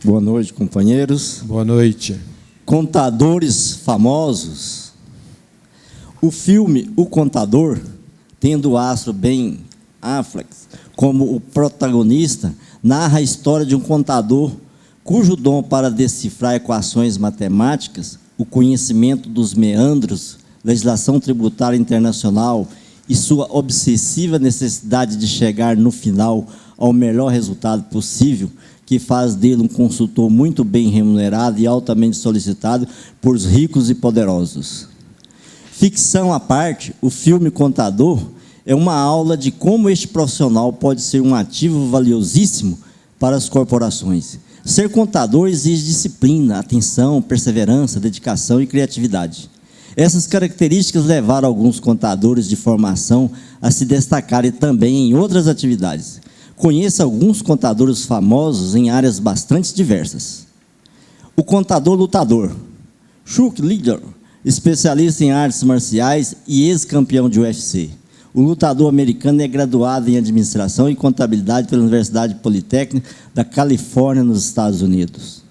Boa noite, companheiros. Boa noite. Contadores famosos. O filme O Contador, tendo o astro Ben Affleck como o protagonista, narra a história de um contador cujo dom para decifrar equações matemáticas, o conhecimento dos meandros, legislação tributária internacional e sua obsessiva necessidade de chegar no final ao melhor resultado possível, que faz dele um consultor muito bem remunerado e altamente solicitado por ricos e poderosos. Ficção à parte, o filme Contador é uma aula de como este profissional pode ser um ativo valiosíssimo para as corporações. Ser contador exige disciplina, atenção, perseverança, dedicação e criatividade. Essas características levaram alguns contadores de formação a se destacarem também em outras atividades. Conheço alguns contadores famosos em áreas bastante diversas. O contador lutador, Chuck Liddell, especialista em artes marciais e ex-campeão de UFC. O lutador americano é graduado em administração e contabilidade pela Universidade Politécnica da Califórnia, nos Estados Unidos.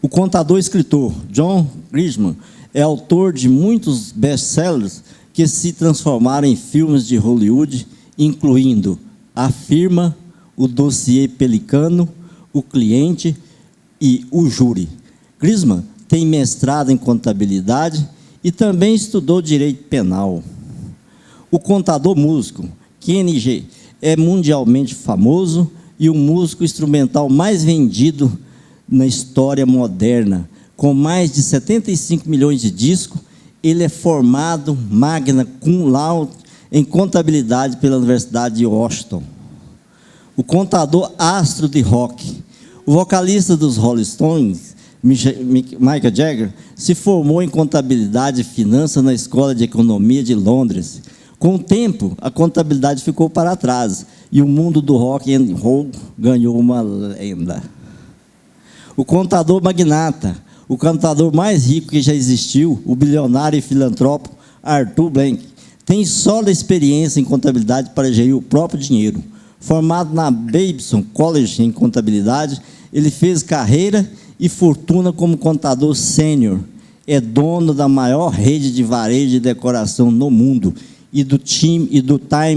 O contador escritor, John Grisham, é autor de muitos best-sellers que se transformaram em filmes de Hollywood, incluindo A Firma, O Dossiê Pelicano, O Cliente e O Júri. Grisham tem mestrado em contabilidade e também estudou direito penal. O contador músico, Kenny G, é mundialmente famoso e o músico instrumental mais vendido na história moderna. Com mais de 75 milhões de discos, ele é formado magna cum laude em contabilidade pela Universidade de Washington. O contador astro de rock, o vocalista dos Rolling Stones, Mick Jagger, se formou em contabilidade e finanças na Escola de Economia de Londres. Com o tempo, a contabilidade ficou para trás e o mundo do rock and roll ganhou uma lenda. O contador magnata, o contador mais rico que já existiu, o bilionário e filantropo Arthur Blank, tem sólida experiência em contabilidade para gerir o próprio dinheiro. Formado na Babson College em contabilidade, ele fez carreira e fortuna como contador sênior. É dono da maior rede de varejo de decoração no mundo e do time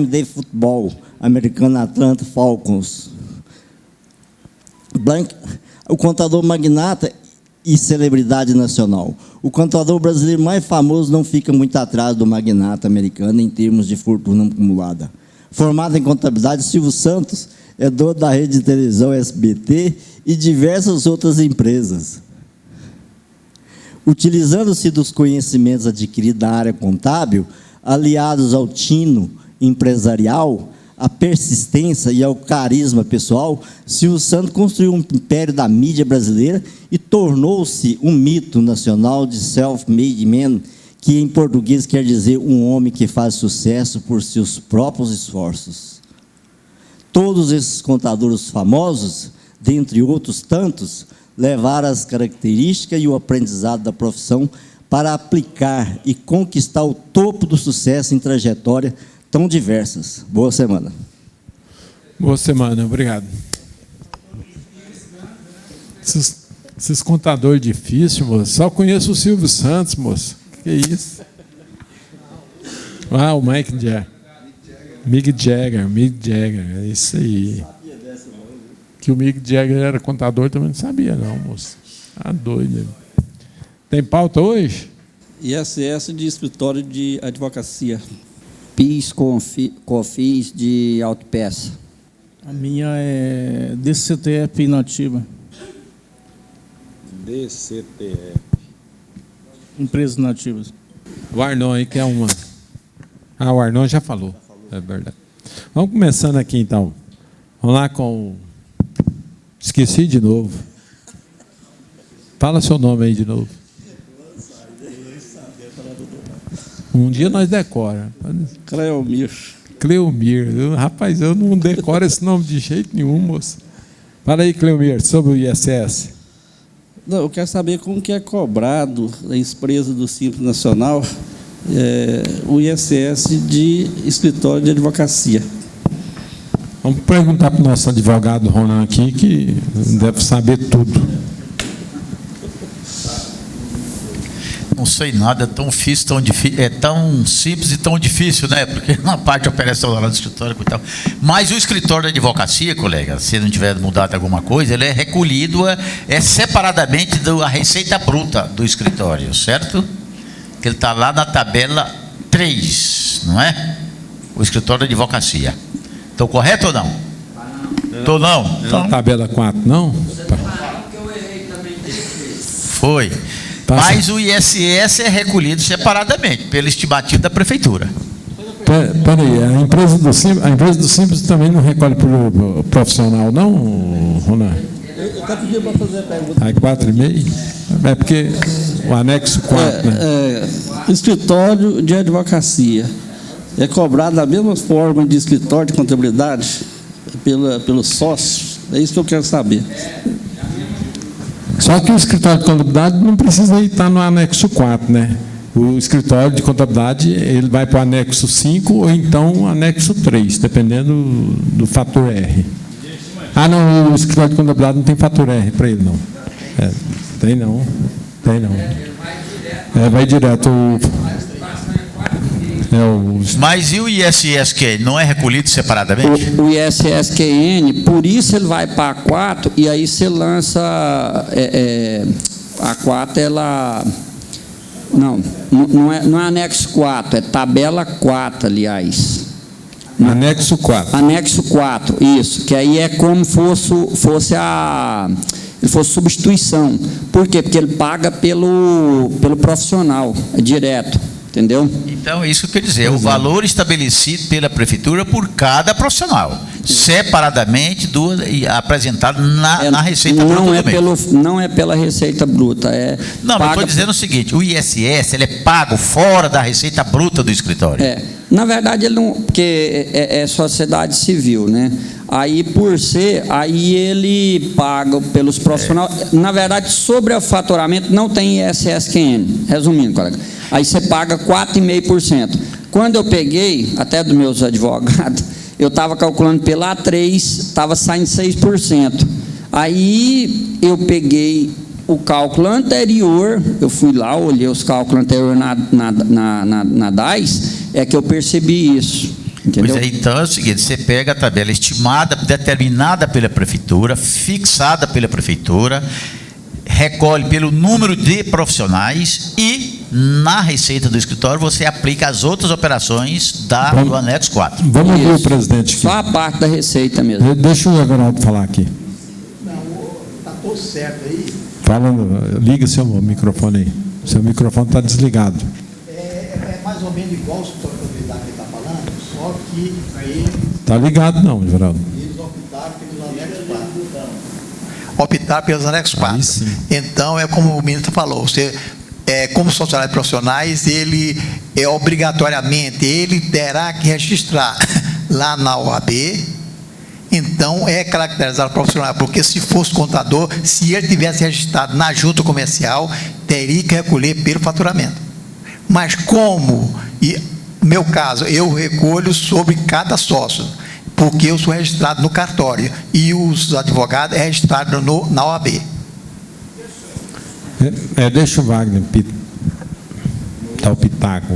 de futebol americano Atlanta Falcons. Blank, o contador magnata e celebridade nacional. O contador brasileiro mais famoso não fica muito atrás do magnata americano em termos de fortuna acumulada. Formado em contabilidade, Silvio Santos é dono da rede de televisão SBT e diversas outras empresas. Utilizando-se dos conhecimentos adquiridos na área contábil, aliados ao tino empresarial, à persistência e ao carisma pessoal, Silvio Santos construiu um império da mídia brasileira e tornou-se um mito nacional de self-made man, que em português quer dizer um homem que faz sucesso por seus próprios esforços. Todos esses contadores famosos, dentre outros tantos, levaram as características e o aprendizado da profissão para aplicar e conquistar o topo do sucesso em trajetória tão diversas. Boa semana. Boa semana, obrigado. Esses contadores difíceis, moço. Só conheço o Silvio Santos, moço. Que isso? Ah, o Mick Jagger, é isso aí. Que o Mick Jagger era contador também não sabia, não, moço. Tá doido. Tem pauta hoje? ISS de escritório de advocacia. PIS, COFINS de autopeça. A minha é DCTF inativa. DCTF. Empresas nativas. O Arnon aí que é uma. Ah, o Arnon já falou. É verdade. Vamos começando aqui então. Vamos lá com. Esqueci de novo. Fala seu nome aí de novo. Um dia nós decora. Cleomir. Cleomir. Rapaz, eu não decoro esse nome de jeito nenhum, moço. Fala aí, Cleomir, sobre o ISS. Não, eu quero saber como que é cobrado a empresa do Simples Nacional o ISS de escritório de advocacia. Vamos perguntar para o nosso advogado Ronan aqui, que deve saber tudo. Não sei nada, é tão difícil, é tão simples e tão difícil, né? Porque na parte operacional do escritório e tal. Mas o escritório de advocacia, colega, se não tiver mudado alguma coisa, ele é recolhido separadamente da receita bruta do escritório, certo? Que ele está lá na tabela 3, não é? O escritório de advocacia. Estou correto ou não? Estou não. Então, tabela 4, não? Foi. Tá. Mas o ISS é recolhido separadamente, pelo estimativo da prefeitura. Peraí, a empresa do Simples também não recolhe para o profissional, não, Ronan? Eu até pedi para fazer a pergunta. Aí 4,5? É porque o anexo 4, né? Escritório de advocacia é cobrado da mesma forma de escritório de contabilidade pelos sócios? É isso que eu quero saber. Só que o escritório de contabilidade não precisa estar no anexo 4, né? O escritório de contabilidade, ele vai para o anexo 5 ou então o anexo 3, dependendo do fator R. Ah, não, o escritório de contabilidade não tem fator R para ele, não. Tem não. Vai direto. Mas e o ISSQN não é recolhido separadamente? O ISSQN, por isso ele vai para a 4 e aí você lança a 4, ela não é anexo 4, é tabela 4, aliás. Anexo 4. Anexo 4, isso, que aí é como fosse substituição. Por quê? Porque ele paga pelo profissional, é direto. Entendeu? Então, é isso que eu quero dizer, o valor estabelecido pela prefeitura por cada profissional, separadamente e apresentado na receita bruta. Não é pela receita bruta. Não, mas estou dizendo o seguinte, o ISS ele é pago fora da receita bruta do escritório. Na verdade, ele não, porque é sociedade civil, né? Aí, por ser, aí ele paga pelos profissionais. Na verdade, sobre o faturamento, não tem ISSQN. Resumindo, colega. Aí você paga 4,5%. Quando eu peguei, até dos meus advogados, eu estava calculando pela A3, estava saindo 6%. Aí eu peguei o cálculo anterior, eu fui lá, olhei os cálculos anteriores na DAS, é que eu percebi isso. Entendeu? Pois é, então é o seguinte, você pega a tabela estimada, determinada pela prefeitura, fixada pela prefeitura, recolhe pelo número de profissionais e na receita do escritório você aplica as outras operações do anexo 4. Vamos ver o presidente aqui. Só a parte da receita mesmo. Deixa o Everaldo falar aqui. Não, está tudo certo aí. Falando, liga seu microfone aí. Seu microfone está desligado. É mais ou menos igual o escritório de contabilidade que ele está falando, só que Está ligado não, Everaldo. eles optaram pelos anexos 4. Optar pelos anexos 4. Então, é como o ministro falou, você, como funcionários profissionais, ele obrigatoriamente, ele terá que registrar lá na OAB. Então, é caracterizado profissional, porque se fosse contador, se ele tivesse registrado na junta comercial, teria que recolher pelo faturamento. Mas como, no meu caso, eu recolho sobre cada sócio, porque eu sou registrado no cartório e os advogados é registrado na OAB. Deixa o Wagner dar o pitaco.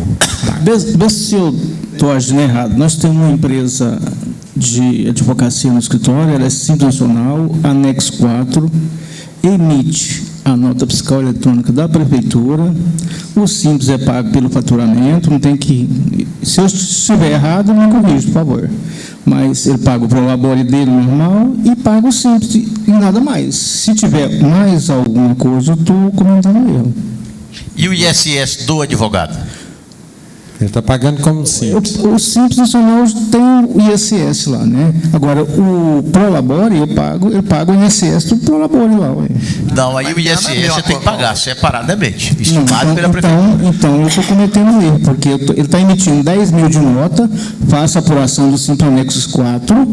Vê se eu estou agindo errado. Nós temos uma empresa de advocacia no escritório, ela é Simples Nacional, anexo 4, emite a nota fiscal eletrônica da prefeitura, o Simples é pago pelo faturamento, não tem que... Se eu estiver errado, me corrija, por favor. Mas ele paga o prolabore dele normal e paga o Simples e nada mais. Se tiver mais alguma coisa, eu estou comentando erro. E o ISS do advogado? Ele está pagando como Simples. O Simples Nacional tem o ISS lá, né? Agora, o Prolabore, eu pago o ISS do Prolabore lá. Ué. Não, aí o ISS você tem que pagar separadamente, estimado pela prefeitura. Então, eu estou cometendo erro, porque ele está emitindo 10 mil de nota, faço a apuração do Simples Anexos 4,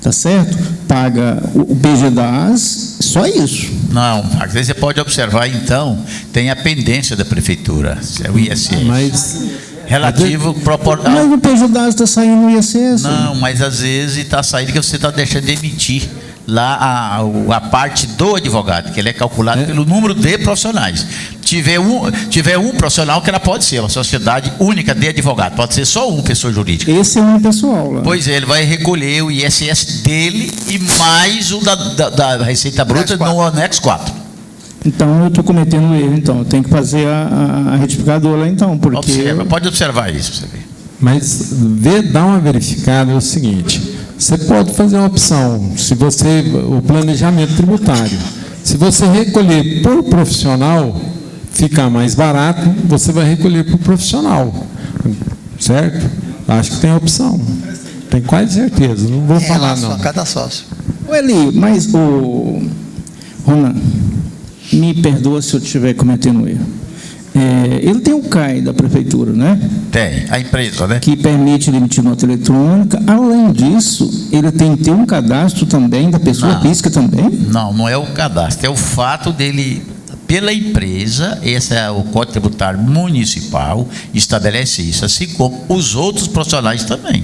tá certo? Paga o PGDAS, só isso. Não, às vezes você pode observar, então, tem a pendência da prefeitura, é o ISS. Mas Relativo proporcional. Mas o pejo está saindo no ISS? Não, mas às vezes está saindo que você está deixando de emitir lá a parte do advogado, que ele é calculado pelo número de profissionais. Tiver um profissional, que ela pode ser uma sociedade única de advogado, pode ser só uma pessoa jurídica. Esse é um pessoal lá. Pois é, ele vai recolher o ISS dele e mais o da Receita Bruta no anexo 4. Então eu estou cometendo erro, então eu tenho que fazer a retificadora lá, então, porque... Pode observar isso, você vê. Mas dá uma verificada, é o seguinte: você pode fazer uma opção, o planejamento tributário. Se você recolher por profissional, ficar mais barato, você vai recolher por profissional. Certo? Acho que tem a opção. Tenho quase certeza, não vou falar não. A cada sócio. Eli, mas Ronan, me perdoa se eu estiver cometendo erro. Ele tem o CAI da prefeitura, né? Tem, a empresa, né? Que permite emitir nota eletrônica. Além disso, ele tem que ter um cadastro também da pessoa física também? Não é o cadastro, é o fato dele, pela empresa, esse é o Código Tributário Municipal, estabelece isso, assim como os outros profissionais também.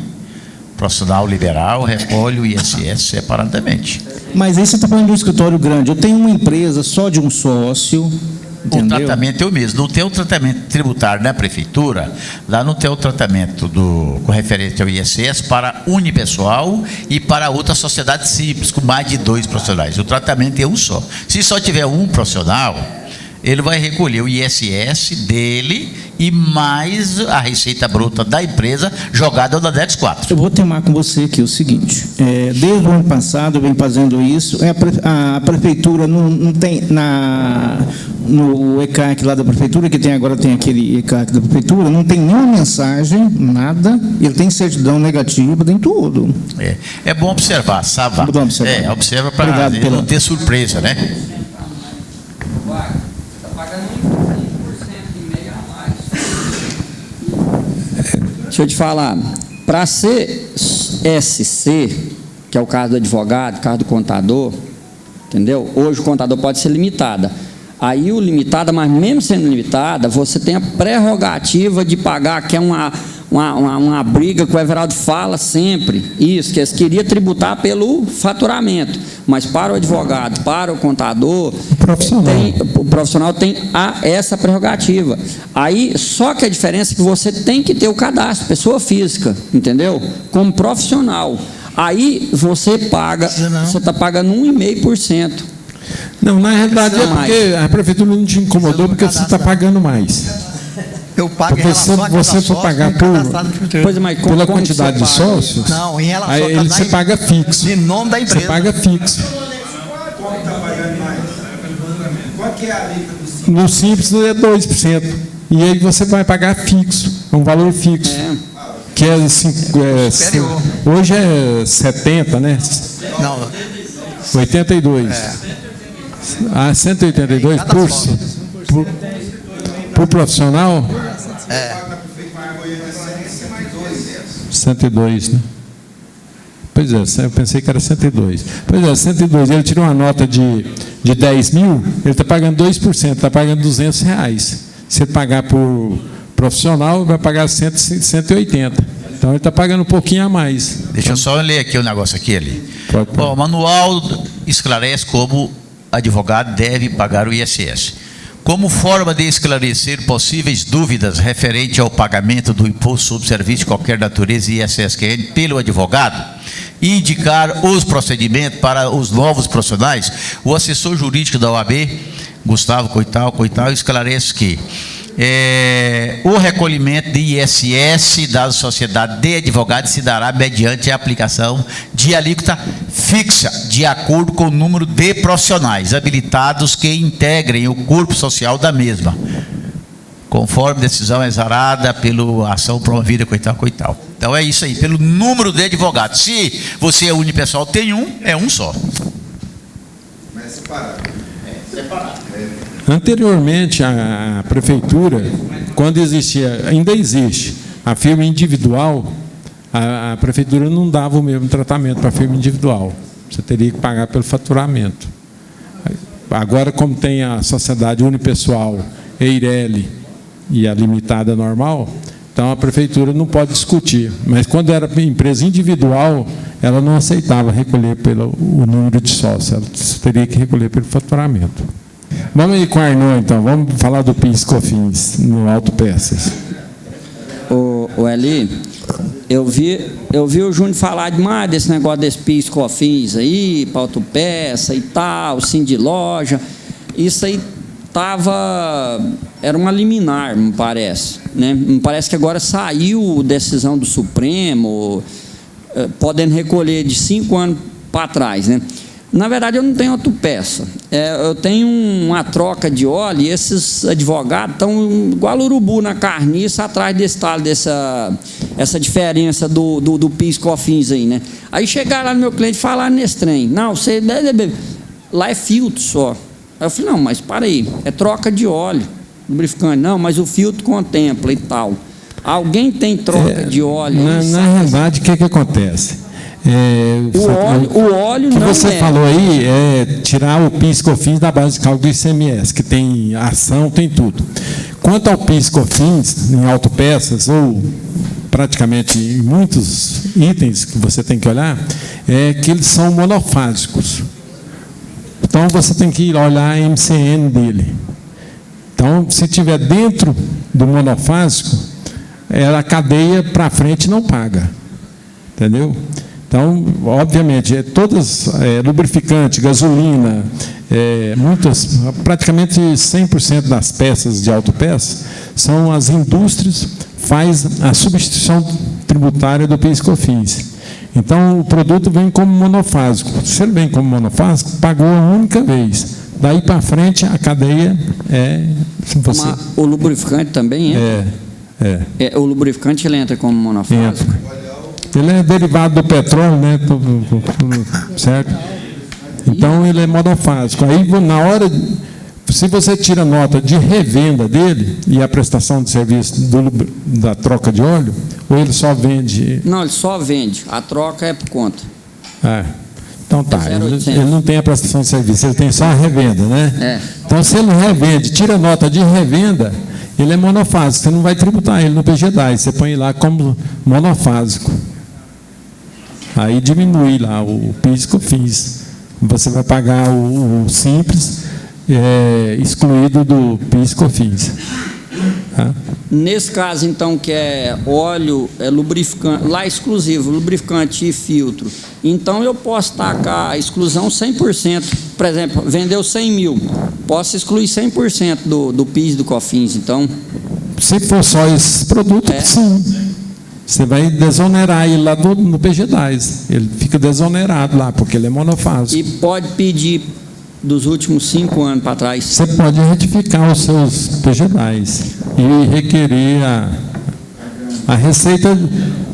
O profissional liberal recolhe o ISS separadamente. Mas aí você está falando de um escritório grande. Eu tenho uma empresa só de um sócio. Entendeu? O tratamento é o mesmo. Não tem o tratamento tributário na prefeitura, lá não tem o tratamento com referente ao ISS para unipessoal e para outra sociedade simples, com mais de 2 profissionais. O tratamento é um só. Se só tiver um profissional, ele vai recolher o ISS dele e mais a receita bruta da empresa jogada no anexo 4. Eu vou temar com você aqui o seguinte: desde o ano passado eu venho fazendo isso. A prefeitura não tem no ECAC lá da prefeitura, que agora tem aquele ECAC da prefeitura, não tem nenhuma mensagem, nada. Ele tem certidão negativa, tem tudo. É bom observar, sabe? Observa para não ter surpresa, né? Deixa eu te falar, para ser SC, que é o caso do advogado, caso do contador, entendeu? Hoje o contador pode ser limitada. Aí o limitada, mas mesmo sendo limitada, você tem a prerrogativa de pagar, que é uma briga que o Everaldo fala sempre, isso, que eles queriam tributar pelo faturamento, mas para o advogado, para o contador, o profissional tem essa prerrogativa. Aí, só que a diferença é que você tem que ter o cadastro, pessoa física, entendeu? Como profissional. Aí você paga, você está pagando 1,5%. Não, na realidade é porque a prefeitura não te incomodou porque você está pagando mais. Eu pago você for pagar pela quantidade de sócios, não, em relação aí você paga fixo. Em nome da empresa. Você paga fixo. Qual que é a alíquota do Simples? No Simples é 2%. E aí você vai pagar fixo, um valor fixo. Que é, hoje é 70, né? Não. 82. A 182 por profissional? 102, né? Pois é, eu pensei que era 102. Pois é, 102. Ele tirou uma nota de 10 mil, ele está pagando 2%, está pagando R$200. Se ele pagar por profissional, vai pagar 180. Então ele está pagando um pouquinho a mais. Deixa eu só ler aqui o negócio aqui ali. O manual esclarece como advogado deve pagar o ISS. Como forma de esclarecer possíveis dúvidas referente ao pagamento do imposto sobre serviço de qualquer natureza e ISSQN pelo advogado e indicar os procedimentos para os novos profissionais, o assessor jurídico da OAB, Gustavo Coital, esclarece que o recolhimento de ISS da sociedade de advogados se dará mediante a aplicação de alíquota fixa, de acordo com o número de profissionais habilitados que integrem o corpo social da mesma, conforme decisão exarada pela ação promovida, coital. Então é isso aí, pelo número de advogados. Se você é unipessoal, tem é um só. Mas separado. Separado. Anteriormente, a prefeitura, quando existia, ainda existe, a firma individual, a prefeitura não dava o mesmo tratamento para a firma individual. Você teria que pagar pelo faturamento. Agora, como tem a sociedade unipessoal, EIRELI e a limitada normal, Então a prefeitura não pode discutir. Mas quando era empresa individual, ela não aceitava recolher pelo o número de sócios, ela teria que recolher pelo faturamento. Vamos aí com o Arnon, então, vamos falar do PIS/COFINS no autopeças. O Eli, eu vi o Júnior falar demais desse negócio desse PIS/COFINS aí, para autopeça e tal, sim de loja. Isso aí era uma liminar, me parece, né? Me parece que agora saiu decisão do Supremo, podendo recolher de 5 anos para trás, né? Na verdade, eu não tenho autopeça. Eu tenho uma troca de óleo e esses advogados estão igual urubu na carniça atrás desse tal, essa diferença do PIS/COFINS aí, né? Aí chegaram lá no meu cliente e falaram nesse trem. Não, você lá é filtro só. Aí eu falei, não, mas para aí, é troca de óleo, lubrificante. Não, mas o filtro contempla e tal. Alguém tem troca de óleo? Na realidade, o que acontece? O óleo que não você falou aí é tirar o PIS/COFINS da base de cálculo do ICMS, que tem ação, tem tudo. Quanto ao PIS/COFINS em autopeças, ou praticamente em muitos itens que você tem que olhar, é que eles são monofásicos. Então, você tem que olhar a MCN dele. Então, se tiver dentro do monofásico, a cadeia para frente não paga. Entendeu? Então, obviamente, lubrificante, gasolina, praticamente 100% das peças de autopeças são as indústrias faz a substituição tributária do PIS/COFINS. Então, o produto vem como monofásico. Se ele vem como monofásico, pagou a única vez. Daí para frente, a cadeia é... O lubrificante também entra? O lubrificante ele entra como monofásico? Ele é derivado do petróleo, né? Certo? Então, ele é monofásico. Aí, na hora... Se você tira nota de revenda dele e a prestação de serviço da troca de óleo, ou ele só vende? Não, ele só vende. A troca é por conta. Então tá, ele não tem a prestação de serviço, ele tem só a revenda, né? Então, se ele revende, tira nota de revenda, ele é monofásico. Você não vai tributar ele no PG-10, você põe lá como monofásico. Aí diminui lá o PIS/COFINS. Você vai pagar o simples, excluído do PIS/COFINS. Nesse caso, então, que é óleo, lubrificante, lá exclusivo, lubrificante e filtro, então eu posso tacar a exclusão 100%. Por exemplo, vendeu 100 mil, posso excluir 100% do PIS do COFINS, então? Se for só esse produto, sim. Você vai desonerar ele lá no PG-10. Ele fica desonerado lá, porque ele é monofásico. E pode pedir dos últimos 5 anos para trás? Você pode retificar os seus PG-10 e requerer a receita.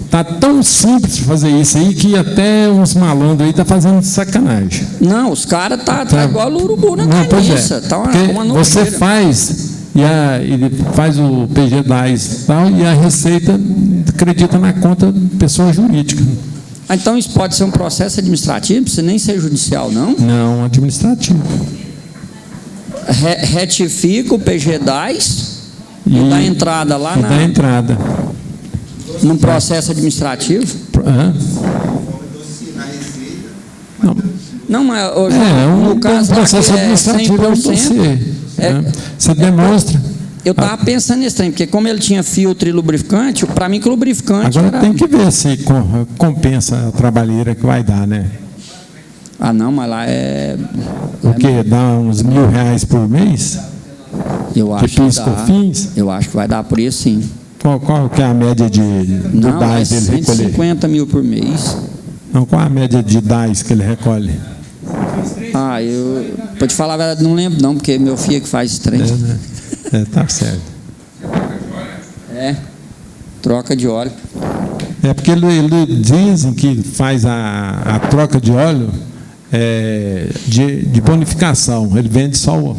Está tão simples fazer isso aí que até uns malandros aí estão fazendo sacanagem. Não, os caras tá igual o urubu na carniça. Tá uma você faz ele faz o PG-10 tal, e a receita acredita na conta pessoa jurídica. Então isso pode ser um processo administrativo, não precisa nem ser judicial, não? Não, administrativo. Retifica o PG-10 e dá entrada lá na... Dá entrada. Num processo administrativo? Não, mas no caso processo administrativo é um dossiê. Você demonstra. Eu estava pensando nesse trem, porque como ele tinha filtro e lubrificante, para mim que o lubrificante... Agora tem que ver se compensa a trabalheira que vai dar, né? Não, mas lá é... O quê? Dá uns R$1.000 por mês? Eu acho que dá. PIS/COFINS? Eu acho que vai dar por isso, sim. Qual que é a média do DAS dele recolher? 150 mil por mês. Não, qual a média de DAS que ele recolhe? Pra te falar a verdade, não lembro não, porque meu filho é que faz esse trem. Tá certo. Troca de óleo. Porque ele dizem que faz a troca de óleo de bonificação. Ele vende só o óleo.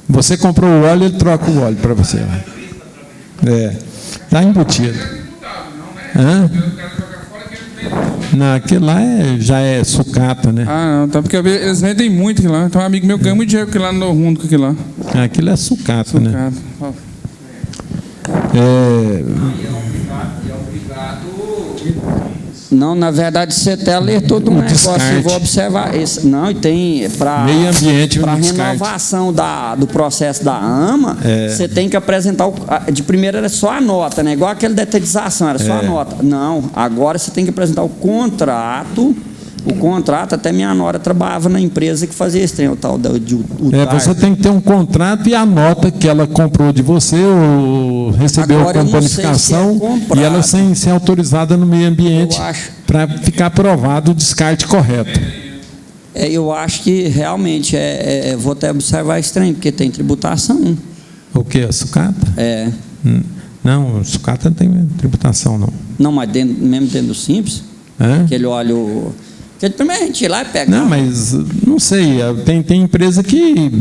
Você comprou o óleo, ele troca o óleo para você. Está embutido. Não, aquilo lá já é sucata, né? Não, tá, porque eles vendem muito aquilo lá. Então um amigo meu ganha muito dinheiro com aquilo lá no mundo com aquilo lá. Aquilo é sucata, né? Não, na verdade, você até alertou do negócio, descarte. eu vou observar. Não, e tem para Meio ambiente para descarte. renovação do processo da AMA, você tem que apresentar, de primeira era só a nota, né? Igual aquele detetização, era só a nota. Não, agora você tem que apresentar o contrato. O contrato, até minha nora trabalhava na empresa que fazia esse trem, o tal você tem que ter um contrato e a nota que ela comprou de você ou recebeu Agora, como eu não sei se é bonificação comprado. e ela sem ser autorizada no meio ambiente Eu acho. para ficar aprovado o descarte correto. Eu acho que realmente vou até observar esse trem, porque tem tributação. O que? A sucata? É. Não, a sucata não tem tributação, não. Não, mas mesmo dentro do Simples, Hã? aquele óleo. Porque primeiro a gente ir lá e pega. Não, mas não sei. Tem empresa que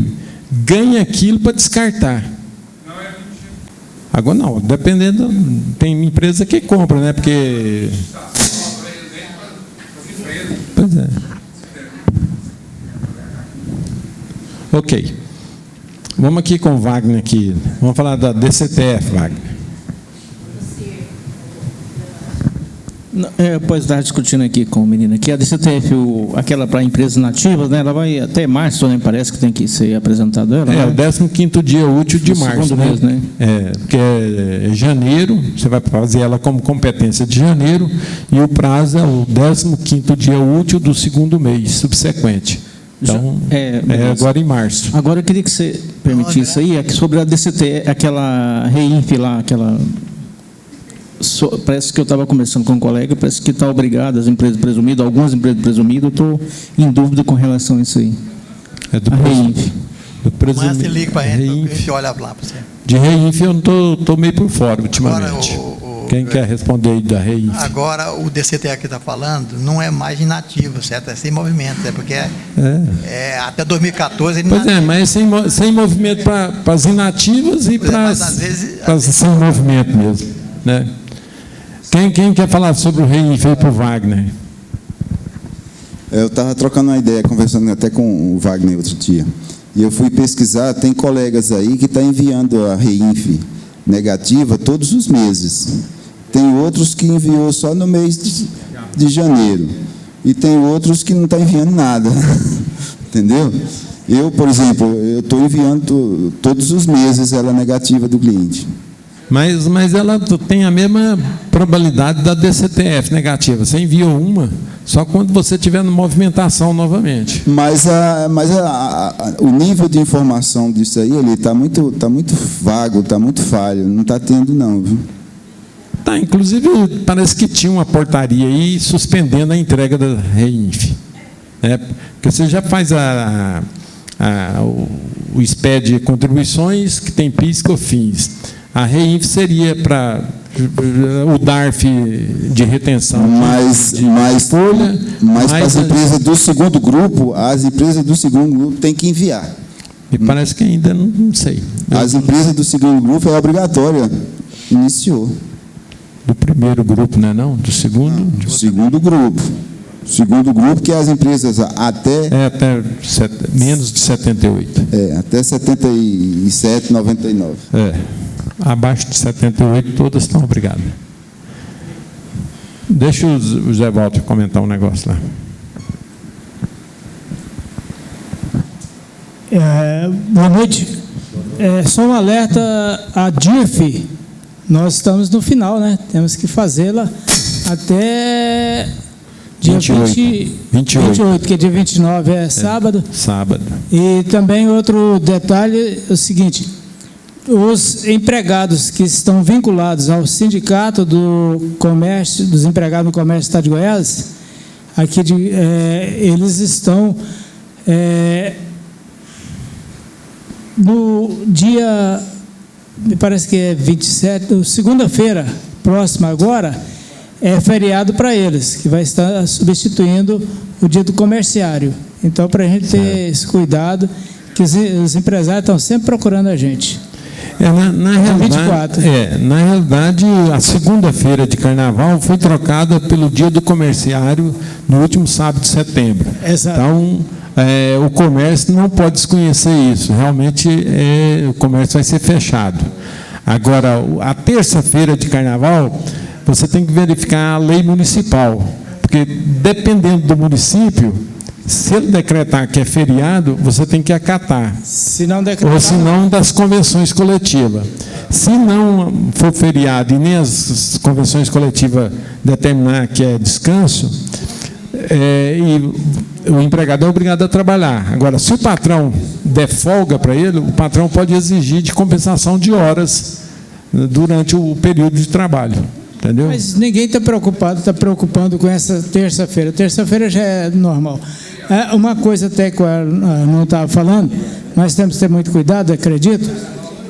ganha aquilo para descartar. Agora não, dependendo. Tem empresa que compra, né? Porque. Pois é. Ok. Vamos aqui com o Wagner aqui. Vamos falar da DCTF, Wagner. Pois estava discutindo aqui com o menino aqui, a DCTF, aquela para empresas nativas, né, ela vai até março, né, parece que tem que ser apresentada ela. O 15º dia útil de março, né? Mês, né? Porque é janeiro, você vai fazer ela como competência de janeiro, e o prazo é o 15º dia útil do segundo mês subsequente. Então, agora em março. Agora eu queria que você permitisse aí, sobre a DCTF, aquela REINF lá, aquela... Parece que eu estava conversando com um colega, parece que está obrigado as empresas presumidas, algumas empresas presumidas, eu estou em dúvida com relação a isso aí. Do Amanhã você liga para a gente olha lá para você. De REINF eu não estou meio por fora ultimamente. Quem quer responder aí da REINF? Agora o DCTF que está falando não é mais inativo, certo? É sem movimento, porque até 2014 ele Pois mas sem movimento para as inativas e para as sem movimento mesmo, né? Quem quer falar sobre o REINF aí para o Wagner? Eu estava trocando uma ideia, conversando até com o Wagner outro dia. E eu fui pesquisar, tem colegas aí que estão enviando a REINF negativa todos os meses. Tem outros que enviou só no mês de janeiro. E tem outros que não estão enviando nada. Entendeu? Eu, por exemplo, eu estou enviando todos os meses ela negativa do cliente. Mas ela tem a mesma probabilidade da DCTF negativa. Você enviou uma só quando você estiver na movimentação novamente. Mas o nível de informação disso aí está muito vago, está muito falho. Não está tendo, não. Viu? Tá, inclusive, parece que tinha uma portaria aí suspendendo a entrega da REINF. Porque você já faz o SPED de contribuições, que tem PIS e COFINS. A REINF seria para o DARF de retenção mas para as empresas do segundo grupo, têm que enviar. E parece que ainda não sei. As empresas do segundo grupo é obrigatória. Iniciou. Do primeiro grupo, não é não? Do segundo? Do segundo grupo. Segundo grupo, que é as empresas até menos de 78. Até 77, 99. Abaixo de 78, todas estão obrigadas. Deixa o Zé Walter comentar um negócio lá. Boa noite. Só um alerta à DIRF. Nós estamos no final, né? Temos que fazê-la até dia 28, que é dia 29, sábado. Sábado. E também outro detalhe é o seguinte: os empregados que estão vinculados ao sindicato do comércio, dos empregados no comércio do Estado de Goiás, eles estão no dia, me parece que é 27, segunda-feira próxima agora, é feriado para eles, que vai estar substituindo o dia do comerciário. Então, para a gente ter esse cuidado, que os empresários estão sempre procurando a gente. Na realidade, a segunda-feira de carnaval foi trocada pelo dia do comerciário no último sábado de setembro. Exato. Então, o comércio não pode desconhecer isso. Realmente, o comércio vai ser fechado. Agora, a terça-feira de carnaval, você tem que verificar a lei municipal, porque dependendo do município, se ele decretar que é feriado, você tem que acatar. Se não decretar, ou se não, das convenções coletivas. Se não for feriado e nem as convenções coletivas determinar que é descanso, e o empregado é obrigado a trabalhar. Agora, se o patrão der folga para ele, o patrão pode exigir de compensação de horas durante o período de trabalho. Entendeu? Mas ninguém está preocupando com essa terça-feira. Terça-feira já é normal. Uma coisa até que eu não estava falando, nós temos que ter muito cuidado, acredito,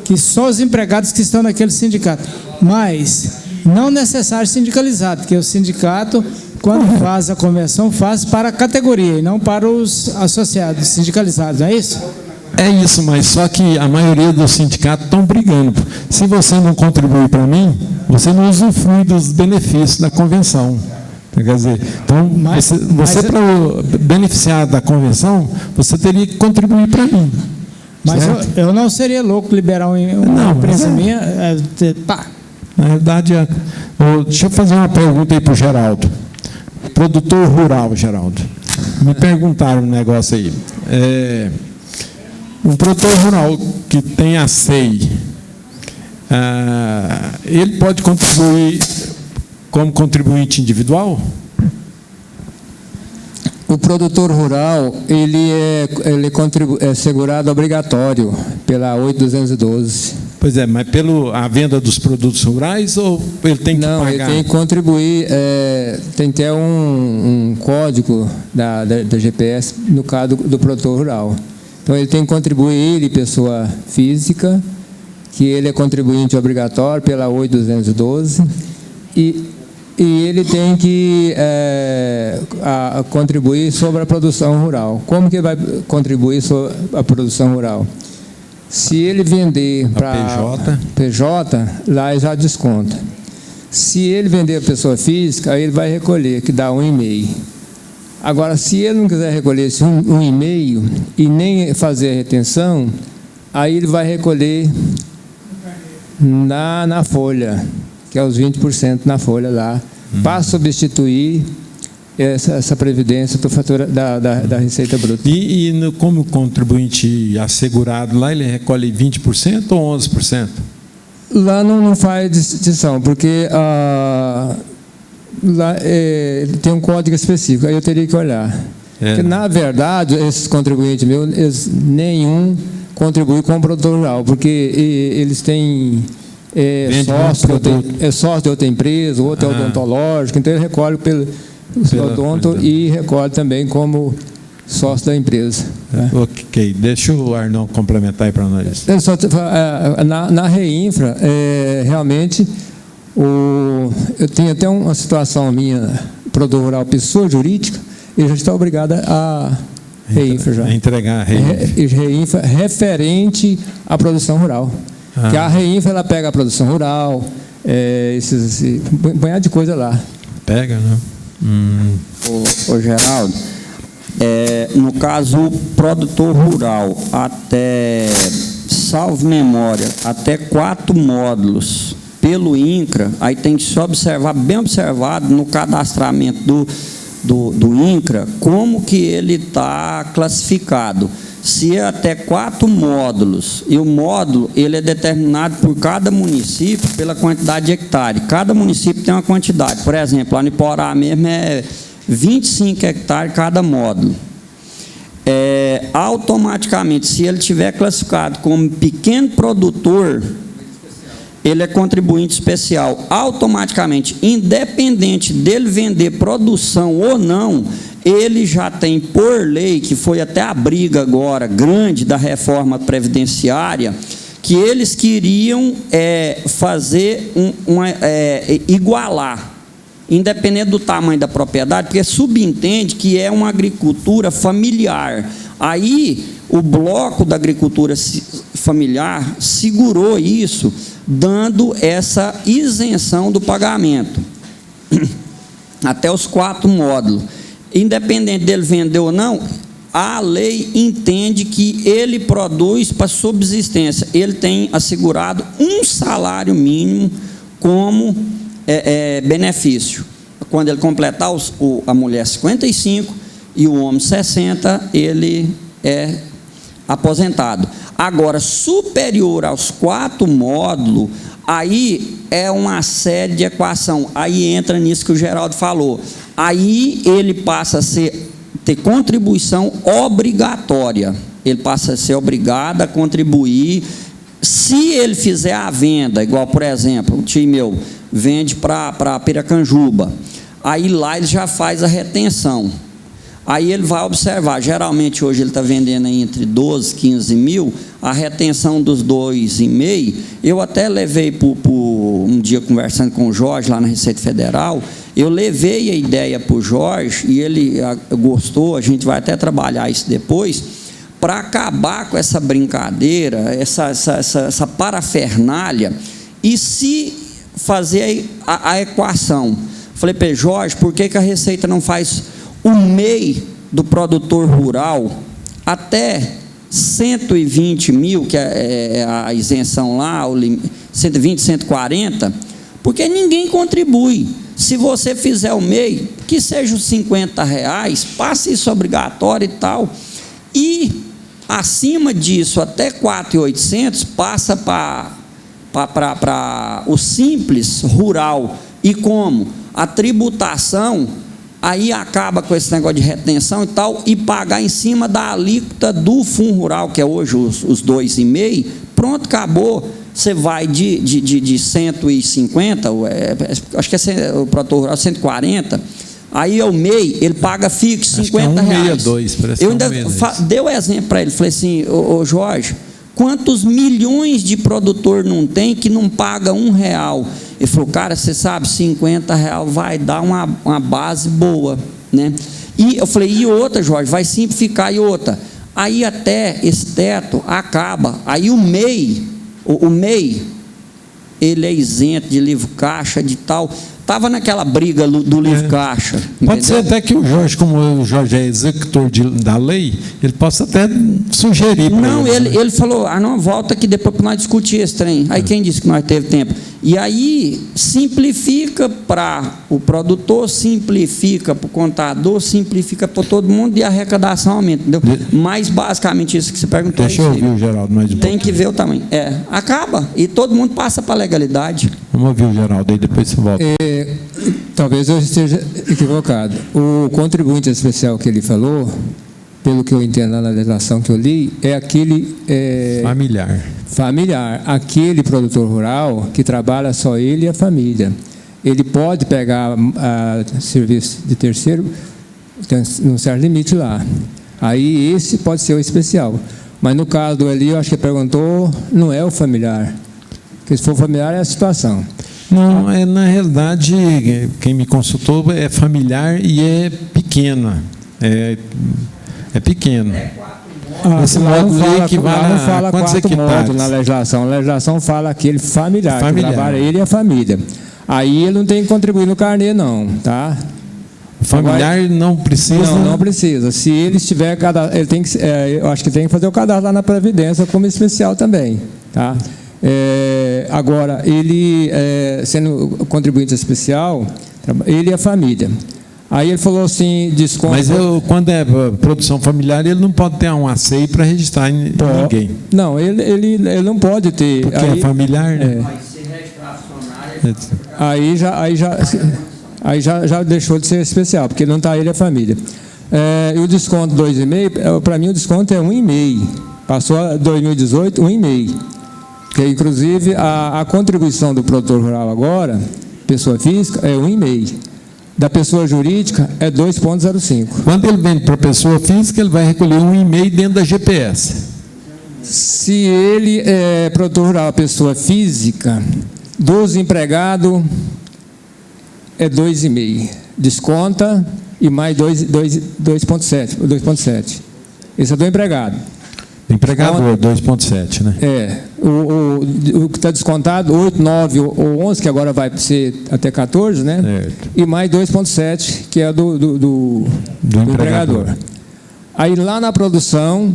que só os empregados que estão naquele sindicato, mas não necessário sindicalizado, porque o sindicato, quando faz a convenção, faz para a categoria e não para os associados sindicalizados, não é isso? É isso, mas só que a maioria dos sindicatos estão brigando. Se você não contribui para mim, você não usufrui dos benefícios da convenção. Quer dizer, então, você para beneficiar da convenção, você teria que contribuir para mim. Mas eu não seria louco liberar uma empresa minha. Pá. Na verdade, deixa eu fazer uma pergunta aí para o Geraldo. Produtor rural, Geraldo. Me perguntaram um negócio aí. Um produtor rural que tem a SEI, ele pode contribuir como contribuinte individual? O produtor rural, ele é segurado obrigatório pela 8.212. Pois é, mas a venda dos produtos rurais ou ele tem que pagar? Não, ele tem que contribuir, tem que ter um código da GPS no caso do produtor rural. Então, ele tem que contribuir, ele, pessoa física, que ele é contribuinte obrigatório pela 8.212, e ele tem que contribuir sobre a produção rural. Como que ele vai contribuir sobre a produção rural? Se ele vender para PJ, lá já desconta. Se ele vender a pessoa física, aí ele vai recolher, que dá 1,5. Agora, se ele não quiser recolher esse 1,5 e nem fazer a retenção, aí ele vai recolher na folha, que é os 20% na folha lá, para substituir essa previdência da Receita Bruta. E como contribuinte assegurado, lá ele recolhe 20% ou 11%? Lá não faz distinção, porque lá tem um código específico, aí eu teria que olhar. Porque, na verdade, esses contribuintes meus, nenhum contribui com o produtor rural, porque eles têm sócio de outra empresa, outra odontológica, então ele recolhe pelo odonto e recolhe também como sócio da empresa. Ok, deixa o Arnon complementar aí para nós. Na Reinfra, realmente, eu tenho até uma situação minha, produtor rural, pessoa jurídica, ele já está obrigado a Reinfra já. Entregar a Reinfra referente à produção rural. Que a Reinfra, ela pega a produção rural, um punhado de coisa lá. Pega, né? Ô Geraldo, no caso, o produtor rural, até, salvo memória, até 4 módulos pelo INCRA, aí tem que se observar, bem observado, no cadastramento do INCRA, como que ele está classificado. Se é até 4 módulos, e o módulo ele é determinado por cada município pela quantidade de hectare. Cada município tem uma quantidade. Por exemplo, lá no Iporá mesmo é 25 hectares cada módulo. Automaticamente, se ele tiver classificado como pequeno produtor, ele é contribuinte especial. Automaticamente, independente dele vender produção ou não, ele já tem por lei, que foi até a briga agora grande da reforma previdenciária, que eles queriam fazer igualar, independente do tamanho da propriedade, porque subentende que é uma agricultura familiar. Aí o bloco da agricultura familiar segurou isso, dando essa isenção do pagamento até os 4 módulos. Independente dele vender ou não, a lei entende que ele produz para subsistência, ele tem assegurado um salário mínimo como benefício. Quando ele completar a mulher 55 e o homem 60, ele é aposentado. Agora, superior aos 4 módulos, aí é uma série de equação. Aí entra nisso que o Geraldo falou. Aí ele passa a ter contribuição obrigatória. Ele passa a ser obrigado a contribuir. Se ele fizer a venda, igual, por exemplo, o tio meu vende para Piracanjuba, aí lá ele já faz a retenção. Aí ele vai observar, geralmente hoje ele está vendendo aí entre 12 e 15 mil, a retenção dos 2,5, eu até levei um dia conversando com o Jorge lá na Receita Federal, eu levei a ideia para o Jorge e ele gostou, a gente vai até trabalhar isso depois, para acabar com essa brincadeira, essa parafernália, e se fazer a equação. Falei para ele, Jorge, por que a Receita não faz o MEI do produtor rural até 120 mil, que é a isenção lá, 120, 140, porque ninguém contribui. Se você fizer o MEI, que seja os R$50, passe isso obrigatório e tal, e acima disso, até 4.800, passa para o simples rural. E como? A tributação, aí acaba com esse negócio de retenção e tal, e pagar em cima da alíquota do Fundo Rural, que é hoje os 2,5, pronto, acabou. Você vai de 150, acho que o produtor rural 140, aí o MEI, ele paga fixo, R$50. Eu ainda dei o exemplo para ele, falei assim, ô Jorge, quantos milhões de produtor não tem que não paga R$1? Ele falou, cara, você sabe, R$50 vai dar uma base boa, né? E eu falei, e outra, Jorge, vai simplificar, e outra. Aí até esse teto acaba, aí o MEI, ele é isento de livro caixa, de tal. Estava naquela briga do livro caixa. Pode ser até que o Jorge, como o Jorge é executor da lei, ele possa até sugerir. Não, ele falou, não, volta aqui depois para nós discutir esse trem. Aí quem disse que nós teve tempo? E aí simplifica para o produtor, simplifica para o contador, simplifica para todo mundo e a arrecadação aumenta, entendeu? Mas basicamente isso que você perguntou. Deixa eu ouvir o Geraldo mais de Tem que ver o tamanho. Acaba e todo mundo passa para a legalidade. Vamos ouvir o Geraldo aí, depois você volta. Talvez eu esteja equivocado. O contribuinte especial que ele falou, pelo que eu entendo na legislação que eu li, é aquele familiar, aquele produtor rural que trabalha só ele e a família. Ele pode pegar serviço de terceiro, tem um certo limite lá. Aí esse pode ser o especial. Mas no caso do Eli, eu acho que ele perguntou, não é o familiar. Porque se for familiar é a situação. Não, na realidade, quem me consultou é familiar e é pequena. É pequeno. Esse módulo não fala 4 módulos na legislação. A legislação fala aquele familiar. Que trabalha ele e a família. Aí ele não tem que contribuir no carnê, não, tá? O familiar não precisa? Não precisa. Se ele estiver ele tem que, eu acho que tem que fazer o cadastro lá na Previdência como especial também, tá? Agora, ele, sendo contribuinte especial, ele e a família. Aí ele falou assim, desconto... Mas quando é produção familiar, ele não pode ter um ACEI para registrar ninguém. Não, ele não pode ter. Porque é familiar, né? Vai ser registracionário. Aí já deixou de ser especial, porque não está ele e a família. E o desconto 2,5, para mim o desconto é 1,5. Passou a 2018, 1,5. Que inclusive a contribuição do produtor rural agora, pessoa física, é 1,5. Da pessoa jurídica é 2,05. Quando ele vende para a pessoa física, ele vai recolher 1,5 dentro da GPS. Se ele é produtor rural, a pessoa física, dos empregados é 2,5. Desconta e mais 2,7. Esse é do empregado. Empregador, 2,7, né? O que está descontado, 8, 9 ou 11, que agora vai ser até 14, né? E mais 2,7, que é do empregador. Aí lá na produção,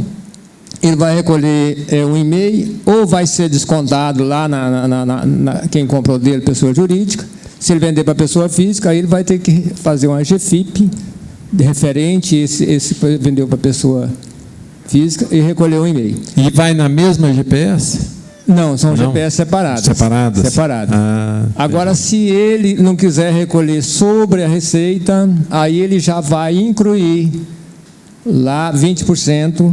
ele vai recolher um e-mail, ou vai ser descontado lá quem comprou dele, pessoa jurídica. Se ele vender para pessoa física, aí ele vai ter que fazer uma GFIP de referente, esse vendeu para pessoa física e recolheu um e-mail. E vai na mesma GPS? Não, são GPS separadas. Separadas? Agora, se ele não quiser recolher sobre a receita, aí ele já vai incluir lá 20%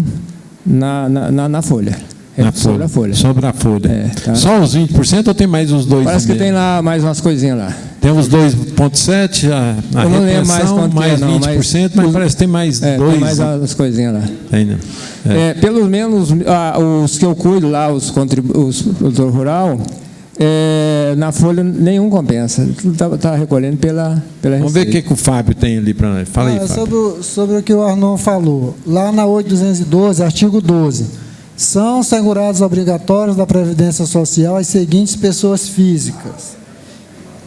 na folha. Sobre a folha. Sobre a folha. Tá? Só os 20% ou tem mais os dois? Parece que tem lá mais umas coisinhas lá. Tem os 2,7, a não lembro mais quanto mais é, não, 20%, mas parece que tem mais dois. Tem mais as coisinhas lá. Tem, né? Pelo menos os que eu cuido lá, os produtor rural, na folha nenhum compensa. Tudo está recolhendo pela receita. Vamos ver o que o Fábio tem ali para nós. Fala aí, Fábio. Sobre o que o Arnon falou. Lá na 8.212, artigo 12. São segurados obrigatórios da Previdência Social as seguintes pessoas físicas.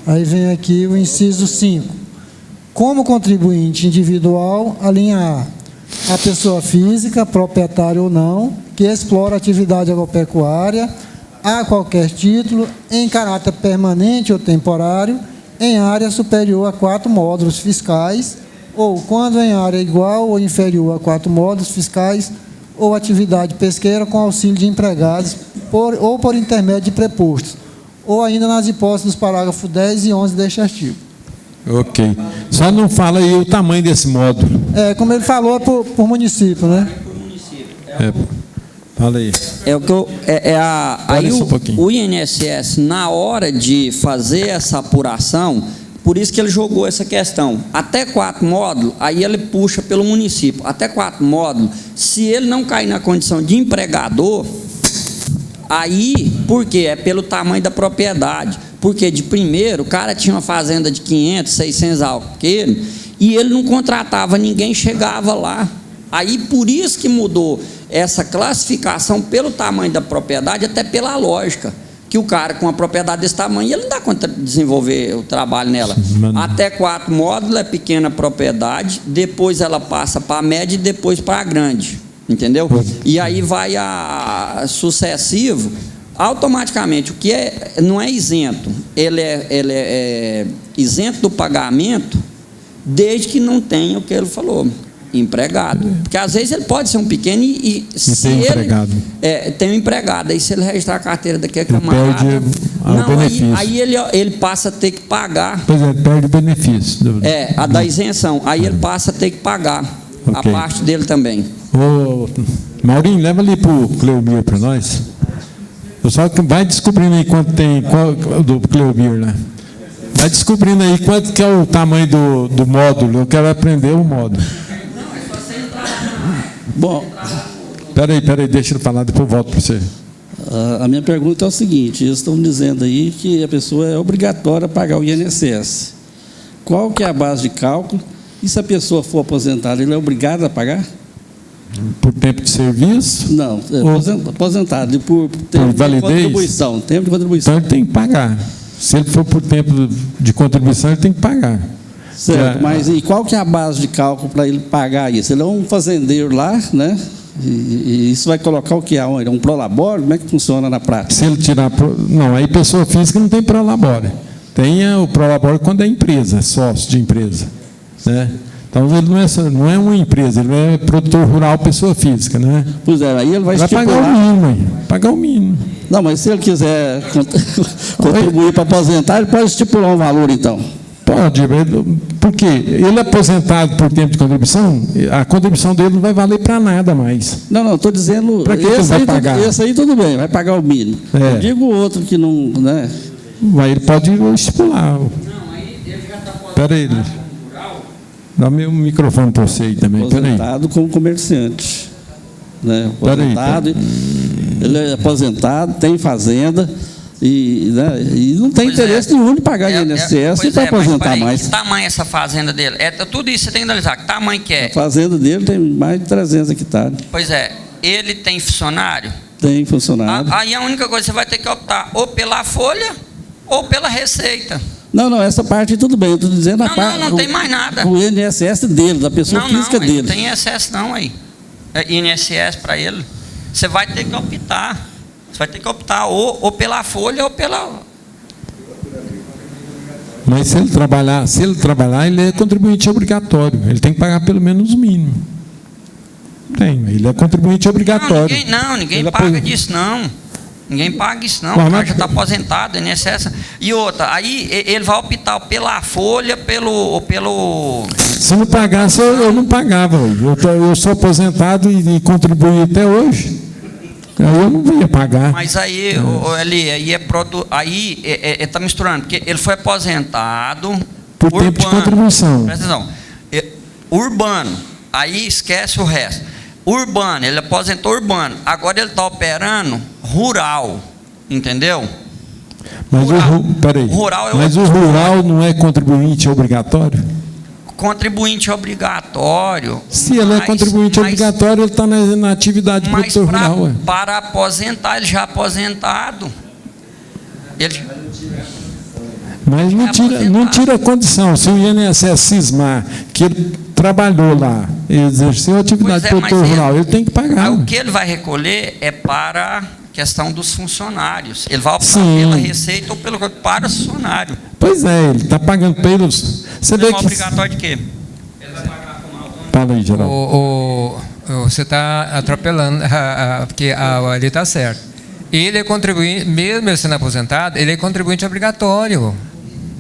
Aí vem aqui o inciso 5. Como contribuinte individual, a linha A. A pessoa física, proprietária ou não, que explora atividade agropecuária a qualquer título, em caráter permanente ou temporário, em área superior a 4 módulos fiscais, ou quando em área igual ou inferior a 4 módulos fiscais, ou atividade pesqueira com auxílio de empregados ou por intermédio de prepostos, ou ainda nas hipóteses dos parágrafos 10 e 11 deste artigo. Ok. Só não fala aí o tamanho desse módulo. Como ele falou, é por município, né? Fala aí. Aí o INSS, na hora de fazer essa apuração, por isso que ele jogou essa questão. Até 4 módulos, aí ele puxa pelo município. Até 4 módulos, se ele não cair na condição de empregador, aí, por quê? É pelo tamanho da propriedade. Porque de primeiro, o cara tinha uma fazenda de 500, 600 alqueires, e ele não contratava ninguém, chegava lá. Aí, por isso que mudou essa classificação pelo tamanho da propriedade, até pela lógica. Que o cara com uma propriedade desse tamanho, ele não dá conta de desenvolver o trabalho nela. Até 4 módulos é pequena propriedade, depois ela passa para a média e depois para a grande. Entendeu? E aí vai a sucessivo, automaticamente, o que não é isento, ele é isento do pagamento, desde que não tenha o que ele falou. Empregado. Porque às vezes ele pode ser um pequeno e se ele empregado. Tem um empregado, aí se ele registrar a carteira daquele camarada, aí ele passa a ter que pagar. Pois é, perde o benefício. A da isenção. Aí ele passa a ter que pagar a parte dele também. Ô, Maurinho, leva ali para o Cleomir para nós. Só que vai descobrindo aí quanto tem do Cleomir, né? Vai descobrindo aí quanto que é o tamanho do módulo. Eu quero aprender o módulo. Bom, peraí, deixa eu falar, depois eu volto para você. A minha pergunta é o seguinte: eles estão dizendo aí que a pessoa é obrigatória a pagar o INSS. Qual que é a base de cálculo? E se a pessoa for aposentada, ele é obrigado a pagar? Por tempo de serviço? Não, aposentado, por tempo de contribuição. Tempo de contribuição. Então ele tem que pagar. Se ele for por tempo de contribuição, ele tem que pagar. Certo, mas e qual que é a base de cálculo para ele pagar isso? Ele é um fazendeiro lá, né? E isso vai colocar o que? É um prolabore? Como é que funciona na prática? Se ele tirar... Não, aí pessoa física não tem prolabore. Tem o prolabore quando é empresa, sócio de empresa. Né? Então ele não é uma empresa, ele é produtor rural, pessoa física. Né? Pois é, aí ele vai pagar o mínimo. Pagar o mínimo. Não, mas se ele quiser contribuir para aposentar, ele pode estipular um valor, então. Pode, porque ele é aposentado por tempo de contribuição, a contribuição dele não vai valer para nada mais. Não, estou dizendo... Para que ele vai pagar? Esse aí tudo bem, vai pagar o mínimo. Eu digo o outro que não... Né? Ele pode estipular. Não, aí ele já está aposentado. Espera aí. Dá meu microfone para você aí também. Aposentado como comerciante. Né? Aposentado, ele é aposentado, tem fazenda... E não tem interesse nenhum de pagar INSS e para aposentar mais. Que tamanho é essa fazenda dele? Tudo isso você tem que analisar. Que tamanho que é? A fazenda dele tem mais de 300 hectares. Pois é. Ele tem funcionário? Tem funcionário. Aí a única coisa que você vai ter que optar ou pela folha ou pela receita. Não, essa parte tudo bem. Eu estou dizendo a parte. Não tem mais nada. O INSS dele, da pessoa física dele. Não tem INSS não aí. INSS para ele. Você vai ter que optar. Você vai ter que optar ou pela folha ou pela... Mas se ele trabalhar, ele é contribuinte obrigatório. Ele tem que pagar pelo menos o mínimo. Ele é contribuinte obrigatório. Ninguém paga disso, não. Ninguém paga isso, não. O cara já está aposentado, INSS. E outra, aí ele vai optar pela folha, pelo... Se não pagasse, eu não pagava. Eu sou aposentado e contribuí até hoje. Eu não ia pagar. Mas aí, aí está misturando, porque ele foi aposentado por tempo de contribuição. Presta atenção. Urbano, aí esquece o resto. Urbano, ele aposentou urbano. Agora ele está operando rural, entendeu? Mas o rural não é contribuinte obrigatório? Contribuinte obrigatório. Se ele é contribuinte obrigatório, ele está na atividade produtor rural. Para aposentar, ele já é aposentado. Mas não tira a condição. Se o INSS cismar que ele trabalhou lá, exerceu a atividade produtor rural, ele tem que pagar. O que ele vai recolher é para a questão dos funcionários. Ele vai optar pela receita ou para o funcionário. Pois é, ele está pagando pelos... Você vê que... obrigatório de quê? Fala aí, Geraldo. Você está atropelando, porque ali está certo. Ele é contribuinte, mesmo ele sendo aposentado, ele é contribuinte obrigatório.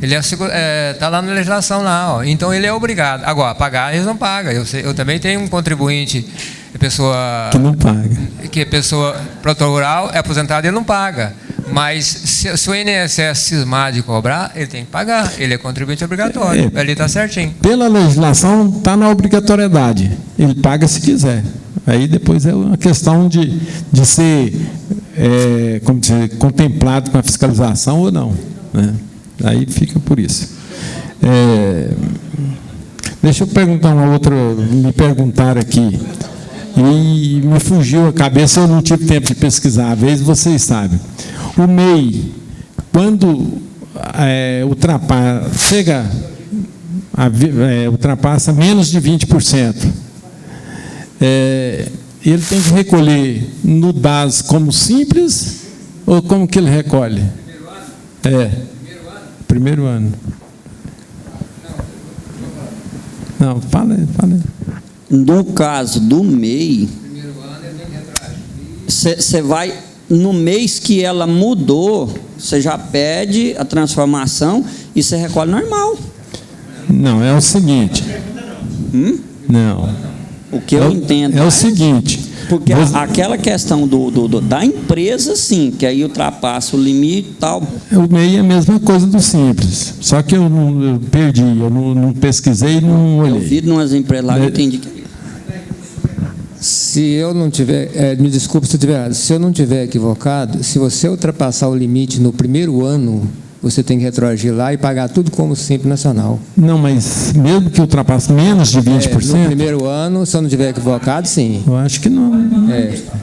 Ele está lá na legislação lá, ó. Então ele é obrigado. Agora, pagar eles não pagam. Eu também tenho um contribuinte, pessoa que não paga. Que a pessoa produtor rural é aposentado e ele não paga. Mas se o INSS cismar de cobrar, ele tem que pagar. Ele é contribuinte obrigatório. Ali está certinho. Pela legislação está na obrigatoriedade. Ele paga se quiser. Aí depois é uma questão de ser, como dizer, contemplado com a fiscalização ou não, né? Aí fica por isso. Deixa eu perguntar uma outra. Me perguntaram aqui e me fugiu a cabeça, eu não tive tempo de pesquisar. Às vezes vocês sabem. O MEI, quando ultrapassa menos de 20%, ele tem que recolher no DAS como simples ou como que ele recolhe? Primeiro ano. Não, fala aí. No caso do MEI, você vai, no mês que ela mudou, você já pede a transformação e você recolhe normal. Não, é o seguinte. Não. O que eu entendo é o seguinte. Porque aquela questão da empresa, sim, que aí ultrapassa o limite e tal. O MEI é a mesma coisa do simples. Só que eu perdi, eu não pesquisei e não olhei. Eu vi numas empresas lá, eu entendi que... Se eu não tiver, me desculpe se eu estiver errado, se eu não estiver equivocado, se você ultrapassar o limite no primeiro ano, você tem que retroagir lá e pagar tudo como Simples Nacional. Não, mas mesmo que ultrapasse menos de 20%? No primeiro ano, se eu não estiver equivocado, sim. Eu acho que não.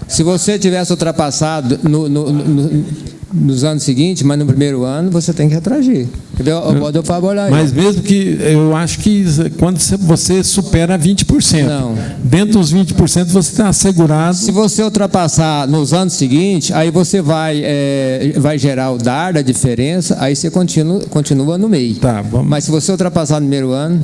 Se você tivesse ultrapassado nos anos seguintes, mas no primeiro ano, você tem que retroagir. Pode eu falar aí. Mas mesmo que, eu acho que quando você supera 20%. Não. Dentro dos 20% você está assegurado. Se você ultrapassar nos anos seguintes, aí você vai gerar o DAR da diferença, aí você continua no meio. Tá, vamos. Mas se você ultrapassar no primeiro ano,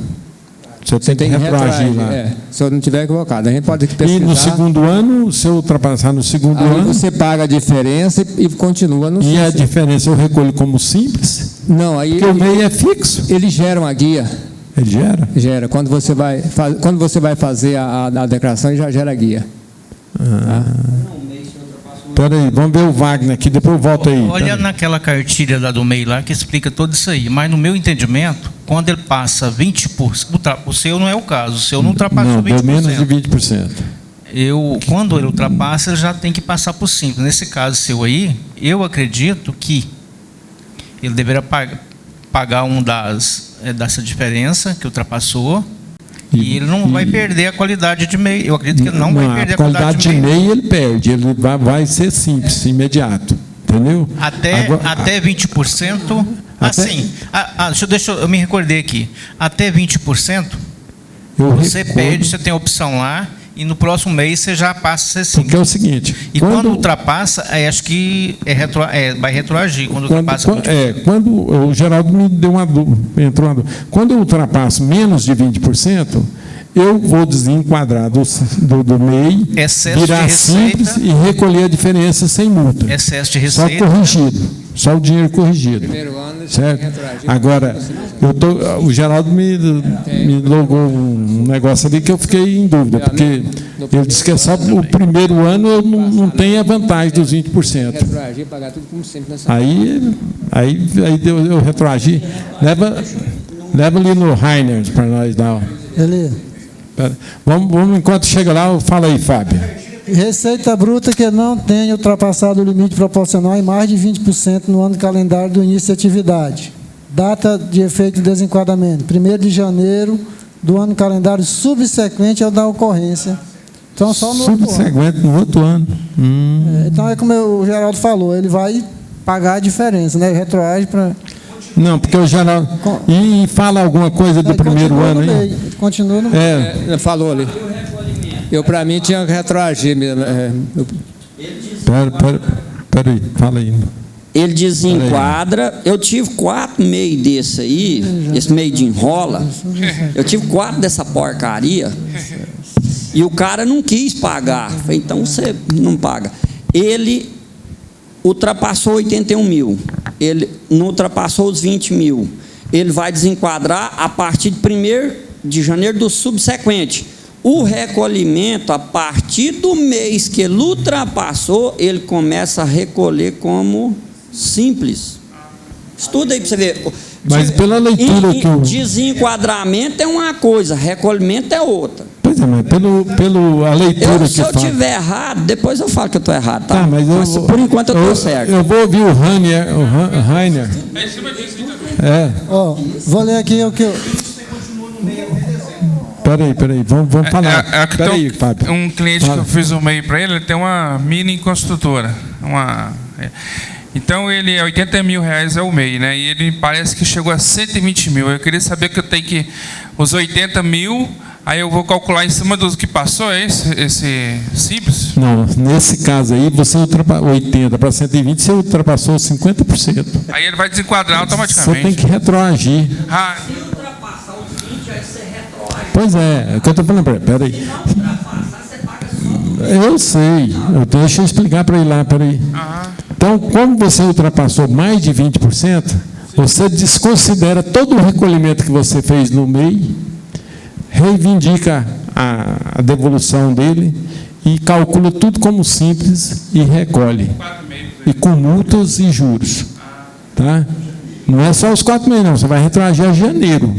você tem que retroagir lá. Se eu não estiver equivocado. A gente pode pesquisar. E no segundo ano, se eu ultrapassar no segundo ano... você paga a diferença e continua no... E a diferença eu recolho como simples? Não, aí... Porque o MEI é fixo. Eles geram a guia. Ele gera? Gera. Quando você vai fazer a declaração, já gera a guia. Espera aí, vamos ver o Wagner aqui, depois eu volto aí. Olha naquela cartilha lá do MEI lá que explica tudo isso aí, mas no meu entendimento, quando ele passa 20%, o seu não é o caso, o seu não ultrapassou 20%. Não, menos de 20%. Quando ele ultrapassa, ele já tem que passar por 5%. Nesse caso seu aí, eu acredito que ele deveria pagar dessa diferença que ultrapassou. E ele não vai perder a qualidade de MEI. Eu acredito que ele não vai perder a qualidade de MEI. A qualidade de MEI ele perde, ele vai ser simples, imediato. Entendeu? Até 20%. Assim, eu me recordei aqui. Até 20%, você perde, você tem a opção lá, e no próximo mês você já passa a ser simples. Porque é o seguinte... E quando ultrapassa, acho que vai retroagir. Quando o Geraldo me deu entrou uma dúvida. Quando eu ultrapasso menos de 20%, eu vou desenquadrar do MEI, virar simples e recolher a diferença sem multa. Excesso de receita. Só corrigido. Só o dinheiro corrigido. Primeiro ano, certo? Agora, o Geraldo me logou um negócio ali que eu fiquei em dúvida, porque ele disse que é só o primeiro ano eu não tenho a vantagem dos 20%. Aí eu retroagi. Leva ali no Rainer para nós dar. Ele. Vamos, enquanto chega lá, fala aí, Fábio. Receita bruta que não tenha ultrapassado o limite proporcional em mais de 20% no ano calendário do início de atividade. Data de efeito de desenquadramento, 1º de janeiro do ano calendário subsequente ao da ocorrência. Então, só no subsequente no outro ano. Então, é como o Geraldo falou, ele vai pagar a diferença, né? Retroage para... Não, porque o Geraldo... E fala alguma coisa do primeiro ano aí? Continua no meio. Falou ali. Eu, para mim, tinha que retroagir mesmo. Peraí, fala aí. Ele desenquadra. Eu tive 4 MEI desse aí, esse MEI de enrola. Eu tive 4 dessa porcaria. E o cara não quis pagar. Falei, então você não paga. Ele ultrapassou 81 mil. Ele não ultrapassou os 20 mil. Ele vai desenquadrar a partir de 1º de janeiro do subsequente. O recolhimento, a partir do mês que ele ultrapassou, ele começa a recolher como simples. Estuda aí para você ver. Mas pela leitura que eu... Desenquadramento é uma coisa, recolhimento é outra. Pois é, mas a leitura que se eu estiver errado, depois eu falo que eu estou errado, tá? Mas por enquanto eu estou certo. Eu vou ouvir o Rainer. Vou ler aqui o que eu... Peraí, vamos falar. Peraí, Fábio. Um cliente que eu fiz um MEI para ele tem uma mini construtora. Então, ele é 80 mil reais é o MEI, né? E ele parece que chegou a 120 mil. Eu queria saber que eu tenho que... Os 80 mil, aí eu vou calcular em cima do que passou, é esse simples? Não, nesse caso aí, você ultrapassou 80 para 120, você ultrapassou 50%. Aí ele vai desenquadrar automaticamente. Você tem que retroagir. Pois é o que eu estou falando para ele. Peraí. Eu sei. Deixa eu explicar para ele lá. Peraí. Então, como você ultrapassou mais de 20%, você desconsidera todo o recolhimento que você fez no MEI, reivindica a devolução dele e calcula tudo como simples e recolhe. E com multas e juros. Tá? Não é só os 4 meses, não. Você vai retroagir a janeiro.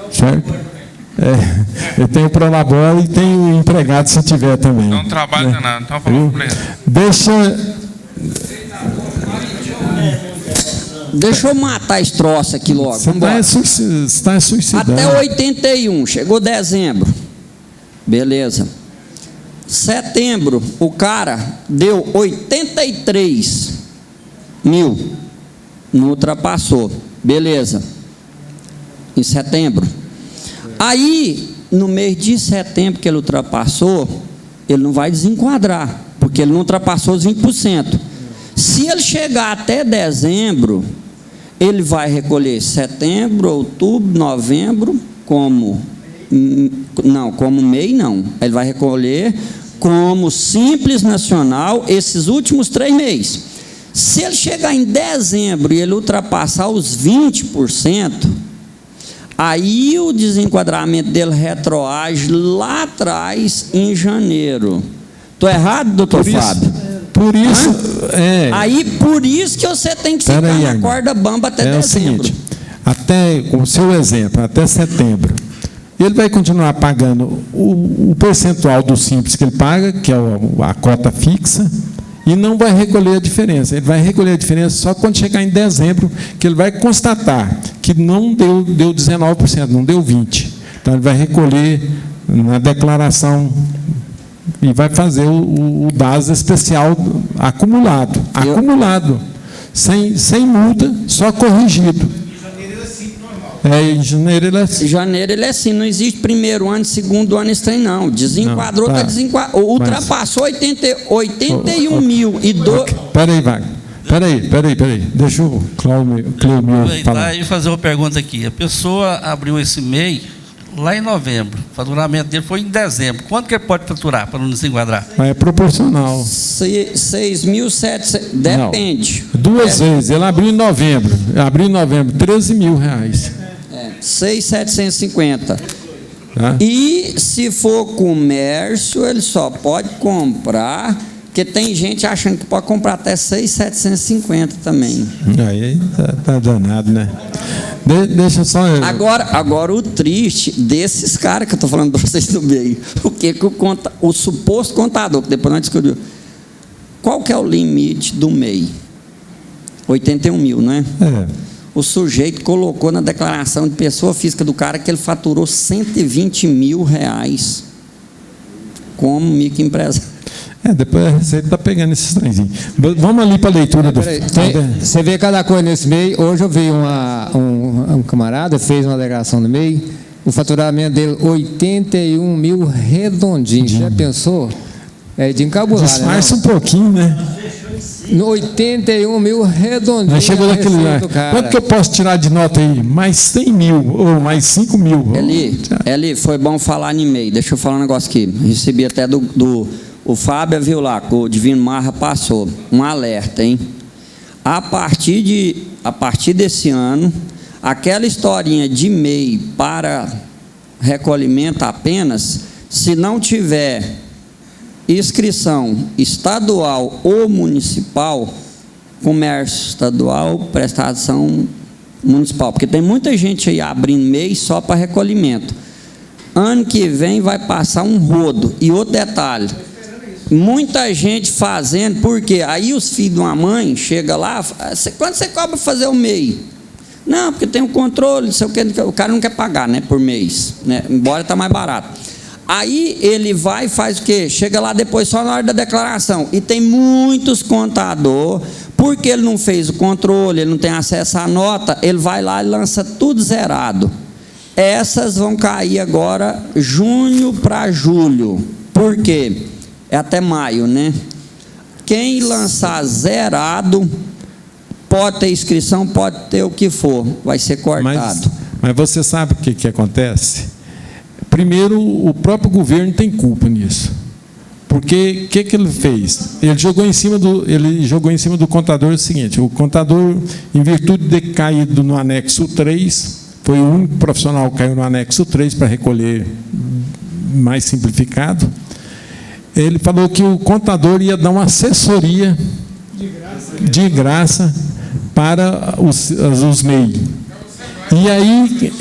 Certo? Eu tenho prolabora e tenho empregado se tiver também. Não trabalho nada. Então, Deixa eu matar esse troço aqui logo. Você está suicidando. Até 81, chegou dezembro. Beleza. Setembro, o cara deu 83 mil. Não ultrapassou. Beleza. Em setembro. Aí, no mês de setembro que ele ultrapassou, ele não vai desenquadrar, porque ele não ultrapassou os 20%. Se ele chegar até dezembro, ele vai recolher setembro, outubro, novembro, como MEI não. Ele vai recolher como Simples Nacional esses últimos 3 meses. Se ele chegar em dezembro e ele ultrapassar os 20%, aí o desenquadramento dele retroage lá atrás, em janeiro. Estou errado, doutor Fábio? Por isso... Aí, por isso que você tem que ficar na corda bamba até dezembro. É o seguinte, até, com o seu exemplo, até setembro, ele vai continuar pagando o percentual do Simples que ele paga, que é a cota fixa, e não vai recolher a diferença. Ele vai recolher a diferença só quando chegar em dezembro, que ele vai constatar que não deu 19%, não deu 20%. Então, ele vai recolher na declaração e vai fazer o DAS especial acumulado. Sem multa, só corrigido. Em janeiro ele é assim. Em janeiro ele é assim, não existe primeiro ano, segundo ano, esse trem não. Desenquadrou, tá ultrapassou 81 mil. Peraí, Wagner. Peraí. Deixa o Cleomir falar. E fazer uma pergunta aqui. A pessoa abriu esse MEI lá em novembro. O faturamento dele foi em dezembro. Quanto que ele pode faturar para não desenquadrar? É proporcional. 6.700. Depende. Não, duas vezes. Ele abriu em novembro. R$13.000. 6.750. E se for comércio, ele só pode comprar, porque tem gente achando que pode comprar até 6.750 também. Aí tá danado, né? Deixa só. Agora o triste desses caras que eu tô falando para vocês do meio, o suposto contador, que depois nós descobrimos. Qual que é o limite do MEI? 81 mil, não é? O sujeito colocou na declaração de pessoa física do cara que ele faturou R$120 mil como microempresário. Depois a Receita está pegando esses trenzinhos. Vamos ali para a leitura do... Você vê cada coisa nesse MEI. Hoje eu vi um camarada, fez uma alegação no MEI, o faturamento dele, 81 mil redondinho. Já pensou? É de encabular, né? Disfarça um pouquinho, né? 81 mil redondinho. Mas chegou naquele lá. Quanto que eu posso tirar de nota aí? Mais 100 mil ou mais 5 mil? Eli, foi bom falar em MEI. Deixa eu falar um negócio aqui. Recebi até o Fábio viu lá, que o Divino Marra passou um alerta, hein? A partir desse ano, aquela historinha de MEI para recolhimento apenas, se não tiver inscrição estadual ou municipal, comércio estadual, prestação municipal, porque tem muita gente aí abrindo MEI só para recolhimento. Ano que vem vai passar um rodo. E outro detalhe, muita gente fazendo, porque aí os filhos de uma mãe chegam lá, quanto você cobra para fazer o MEI? Não, porque tem um controle, não sei o que, o cara não quer pagar, né, por mês, né, embora está mais barato. Aí ele vai e faz o quê? Chega lá depois só na hora da declaração. E tem muitos contadores, porque ele não fez o controle, ele não tem acesso à nota, ele vai lá e lança tudo zerado. Essas vão cair agora junho para julho. Por quê? É até maio, né? Quem lançar zerado, pode ter inscrição, pode ter o que for, vai ser cortado. Mas você sabe o que acontece? Primeiro, o próprio governo tem culpa nisso. Porque o que ele fez? Ele jogou em cima do contador o seguinte: o contador, em virtude de caído no anexo 3, foi o único profissional que caiu no anexo 3 para recolher mais simplificado. Ele falou que o contador ia dar uma assessoria de graça para os MEI. E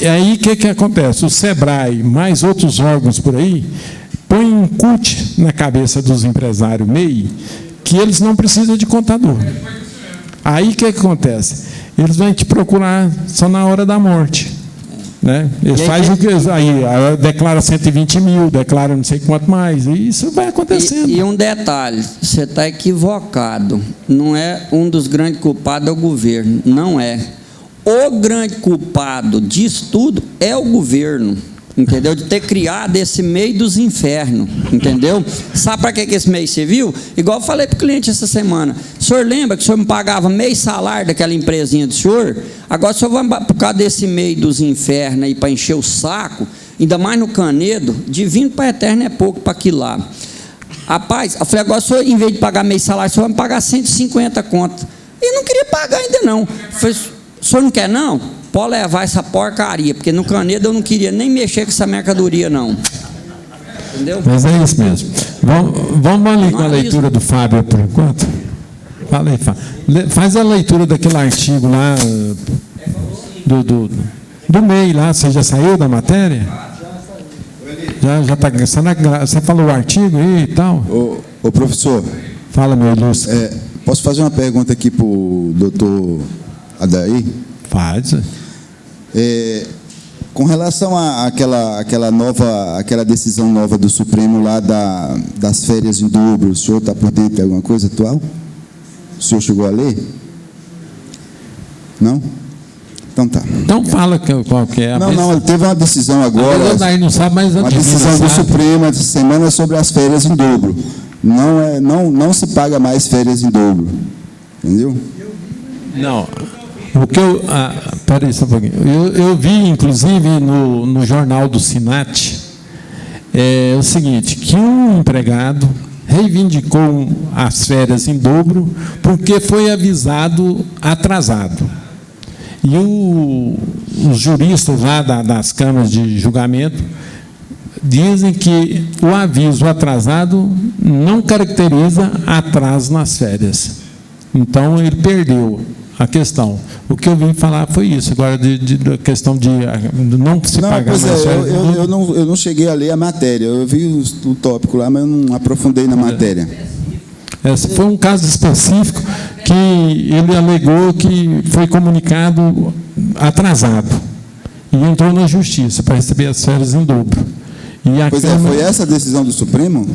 aí o que acontece? O SEBRAE, mais outros órgãos por aí, põe um CUT na cabeça dos empresários MEI, que eles não precisam de contador. Aí o que acontece? Eles vão te procurar só na hora da morte. Né? Eles fazem o que aí declara 120 mil, declara não sei quanto mais, e isso vai acontecendo. E um detalhe, você está equivocado. Não é um dos grandes culpados é o governo, não é. O grande culpado disso tudo é o governo, entendeu? De ter criado esse MEI dos infernos, entendeu? Sabe para que esse MEI serviu? Igual eu falei para o cliente essa semana. O senhor lembra que o senhor me pagava meio salário daquela empresinha do senhor? Agora o senhor vai por causa desse MEI dos infernos aí para encher o saco, ainda mais no Canedo, de 20 para a Eterna é pouco para aquilo lá. Rapaz, eu falei, agora o senhor, em vez de pagar meio salário, o senhor vai me pagar 150 conto. E não queria pagar ainda não. Eu falei, o senhor não quer não? Pode levar essa porcaria, porque no Canedo eu não queria nem mexer com essa mercadoria não. Entendeu? Mas é isso mesmo. Vamos ali com a leitura do Fábio por enquanto. Fala aí, Fábio. Faz a leitura daquele artigo lá do MEI lá. Você já saiu da matéria? Já está. Você falou o artigo aí e tal? Ô professor. Fala, meu ilustre. Posso fazer uma pergunta aqui para o doutor Adair? Faz. Com relação àquela decisão nova do Supremo lá das férias em dobro, o senhor está por dentro de alguma coisa atual? O senhor chegou a ler? Não? Então tá. Então fala qual que é. Não, ele teve uma decisão agora. Aí não sabe, mas uma decisão do Supremo essa semana sobre as férias em dobro. Não se paga mais férias em dobro. Entendeu? Não. O que peraí só um pouquinho. Eu vi, inclusive, no jornal do Sinat, o seguinte, que um empregado reivindicou as férias em dobro porque foi avisado atrasado. E os juristas lá das câmaras de julgamento dizem que o aviso atrasado não caracteriza atraso nas férias. Então, ele perdeu a questão. O que eu vim falar foi isso, agora da questão de não se pagar mais férias. Eu não cheguei a ler a matéria, eu vi o tópico lá, mas eu não aprofundei na matéria. Esse foi um caso específico que ele alegou que foi comunicado atrasado e entrou na justiça para receber as férias em dobro. Foi essa a decisão do Supremo?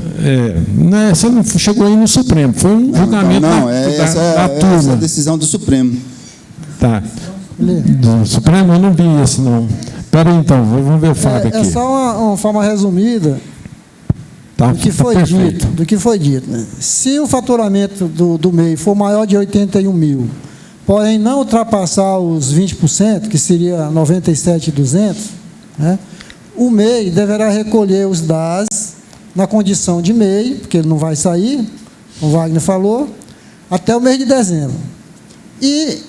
Essa não chegou aí no Supremo, foi um julgamento da turma. Essa é a decisão do Supremo. Tá. Do Supremo eu não vi isso, não. Espera aí, então, vamos ver o Fábio aqui. É só uma forma resumida do que foi dito. Né? Se o faturamento do MEI for maior de 81 mil, porém não ultrapassar os 20%, que seria 97.200, né? O MEI deverá recolher os DAS na condição de MEI, porque ele não vai sair, o Wagner falou, até o mês de dezembro. E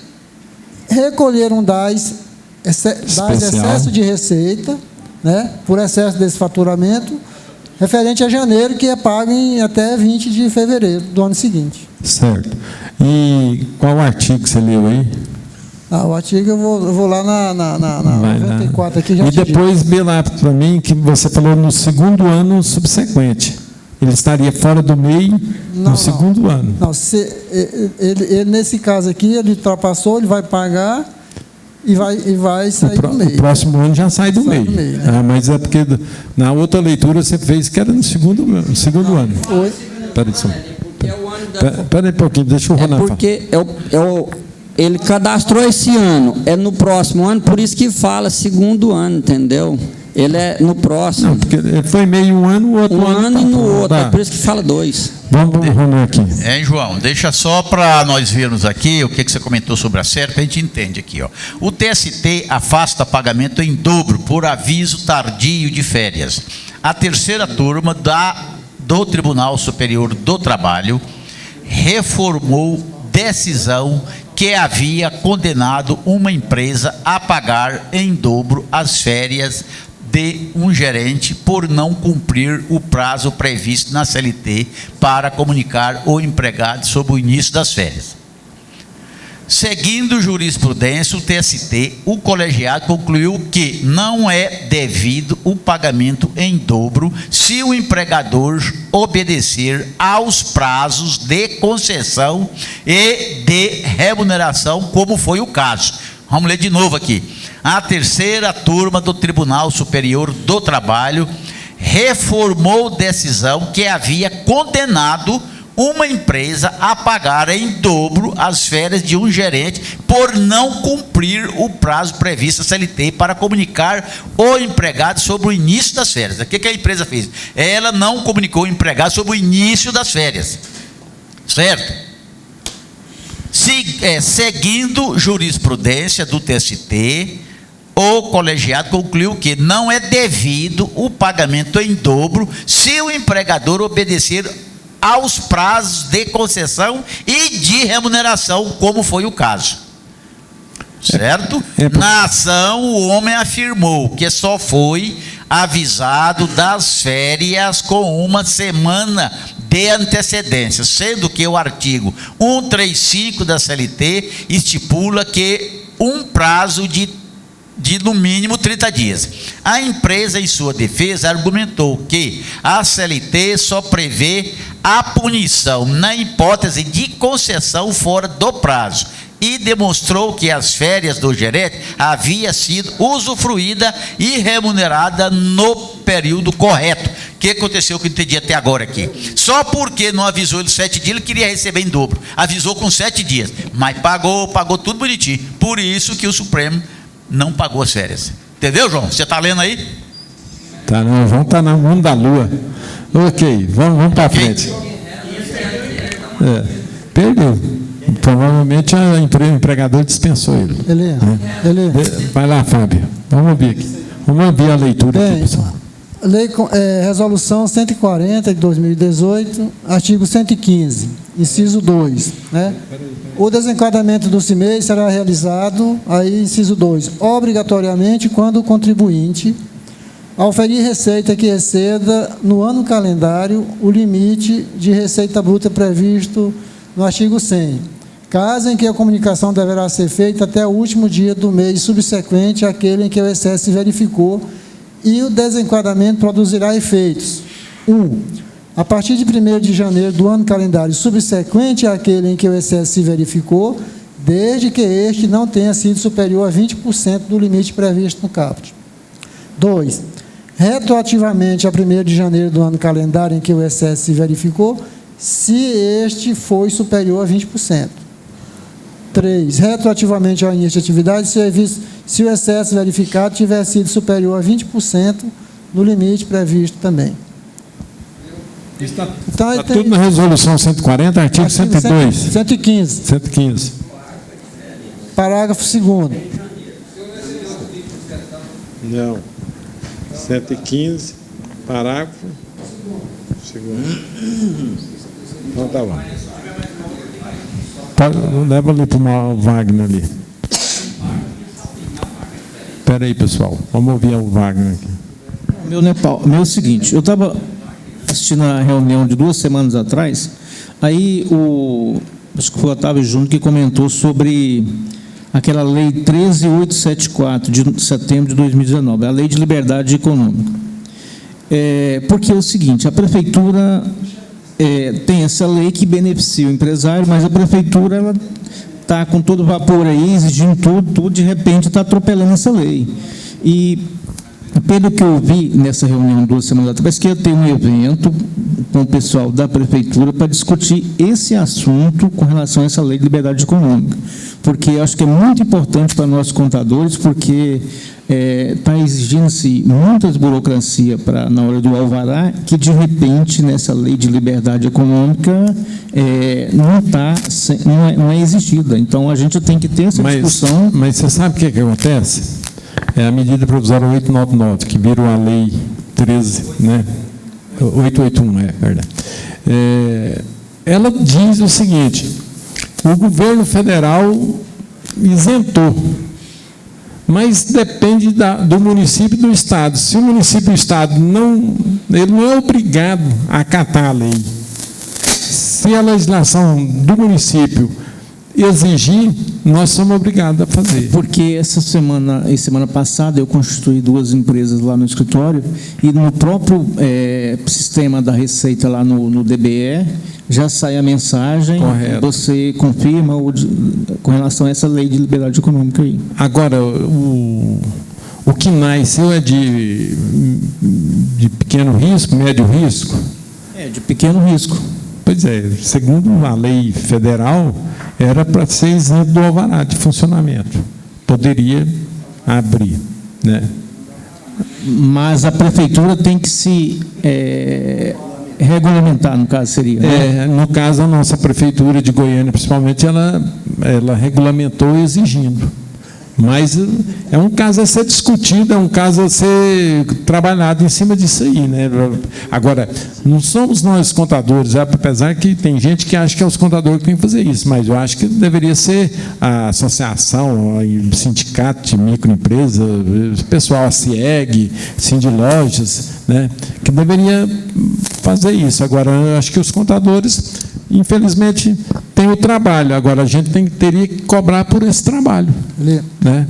recolher um DAS excesso de receita, né, por excesso desse faturamento, referente a janeiro, que é pago em até 20 de fevereiro do ano seguinte. Certo. E qual artigo que você leu aí? O artigo eu vou lá na 94 aqui. Já e depois vê lá para mim que você falou no segundo ano subsequente. Ele estaria fora do MEI no segundo ano. Não, ele, nesse caso aqui, ele ultrapassou, ele vai pagar e vai sair do MEI. O próximo ano já sai do MEI. Né? Mas é porque na outra leitura você fez que era no segundo ano. Espera aí um pouquinho, deixa o Ronan falar. Porque ele cadastrou esse ano, é no próximo ano, por isso que fala segundo ano, entendeu? Ele é no próximo. Não, porque ele foi meio um ano, o outro ano. Um ano e no outro, é por isso que fala 2. Vamos Ronan aqui. João, deixa só para nós vermos aqui o que você comentou sobre a série, para a gente entende aqui. O TST afasta pagamento em dobro por aviso tardio de férias. A terceira turma do Tribunal Superior do Trabalho reformou decisão que havia condenado uma empresa a pagar em dobro as férias de um gerente por não cumprir o prazo previsto na CLT para comunicar o empregado sobre o início das férias. Seguindo jurisprudência, o TST, o colegiado concluiu que não é devido o pagamento em dobro se o empregador obedecer aos prazos de concessão e de remuneração, como foi o caso. Vamos ler de novo aqui. A terceira turma do Tribunal Superior do Trabalho reformou decisão que havia condenado uma empresa a pagar em dobro as férias de um gerente por não cumprir o prazo previsto na CLT para comunicar o empregado sobre o início das férias. O que a empresa fez? Ela não comunicou o empregado sobre o início das férias. Certo? Seguindo jurisprudência do TST, o colegiado concluiu que não é devido o pagamento em dobro se o empregador obedecer aos prazos de concessão e de remuneração, como foi o caso. Certo? Na ação, o homem afirmou que só foi avisado das férias com uma semana de antecedência, sendo que o artigo 135 da CLT estipula que um prazo de no mínimo 30 dias. A empresa, em sua defesa, argumentou que a CLT só prevê a punição na hipótese de concessão fora do prazo e demonstrou que as férias do gerente havia sido usufruída e remunerada no período correto. O que aconteceu que eu entendi até agora aqui? Só porque não avisou ele 7 dias, ele queria receber em dobro. Avisou com 7 dias, mas pagou tudo bonitinho. Por isso que o Supremo não pagou as férias. Entendeu, João? Você está lendo aí? Tá, não, João está no mundo da lua. Ok, vamos para frente. Perdeu. Provavelmente o empregador dispensou ele. Vai lá, Fábio. Vamos ouvir aqui. Vamos ouvir a leitura aqui, pessoal. Resolução 140 de 2018, artigo 115, inciso 2. Né? O desenquadramento do CIMEI será realizado, aí, inciso 2, obrigatoriamente quando o contribuinte auferir receita que exceda no ano calendário o limite de receita bruta previsto no artigo 100, caso em que a comunicação deverá ser feita até o último dia do mês subsequente àquele em que o excesso se verificou, e o desenquadramento produzirá efeitos. 1. A partir de 1º de janeiro do ano calendário subsequente àquele em que o excesso se verificou, desde que este não tenha sido superior a 20% do limite previsto no caput. 2. Retroativamente a 1º de janeiro do ano calendário em que o excesso se verificou, se este foi superior a 20%. 3. Retroativamente ao início de atividade, se o excesso verificado tiver sido superior a 20% no limite previsto também. Está tudo na resolução 140, artigo 102. 115. Parágrafo 2º. Não. 115, parágrafo 2º. Então tá bom. Leva ali para o Wagner ali. Espera aí, pessoal. Vamos ouvir o Wagner aqui. Meu é o seguinte, eu estava assistindo a reunião de 2 semanas atrás, aí acho que foi o Otávio Júnior que comentou sobre aquela lei 13.874, de setembro de 2019, a lei de liberdade econômica. Porque é o seguinte, a prefeitura tem essa lei que beneficia o empresário, mas a prefeitura está com todo vapor aí, exigindo tudo, de repente está atropelando essa lei. E, pelo que eu vi nessa reunião 2 semanas atrás, que ia ter um evento com o pessoal da prefeitura para discutir esse assunto com relação a essa lei de liberdade econômica. Porque eu acho que é muito importante para nós contadores, porque está exigindo-se muitas burocracia na hora do alvará, que de repente nessa lei de liberdade econômica não é exigida. Então a gente tem que ter essa discussão. Mas você sabe o que acontece? É a medida provisória 899, que virou a lei 13, né? 881, verdade. Ela diz o seguinte: o governo federal isentou, mas depende do município e do estado. Se o município e o estado ele não é obrigado a acatar a lei. Se a legislação do município exigir, nós somos obrigados a fazer. Porque semana passada eu constituí 2 empresas lá no escritório, e no próprio sistema da Receita lá no DBE já sai a mensagem. Correto. Você confirma com relação a essa lei de liberdade econômica aí. Agora, o CNAE seu é de pequeno risco, médio risco? De pequeno risco. Pois é, segundo a lei federal, era para ser isento do alvará de funcionamento. Poderia abrir, né? Mas a prefeitura tem que se regulamentar, no caso seria. Né? No caso, a nossa prefeitura de Goiânia, principalmente, ela regulamentou exigindo. Mas é um caso a ser discutido, é um caso a ser trabalhado em cima disso aí, né? Agora, não somos nós contadores, apesar que tem gente que acha que é os contadores que têm que fazer isso, mas eu acho que deveria ser a associação, o sindicato de microempresa, o pessoal, a CIEG, Sindilojas, né? Que deveria fazer isso. Agora, eu acho que os contadores, infelizmente, tem o trabalho. Agora, a gente teria que cobrar por esse trabalho. Né?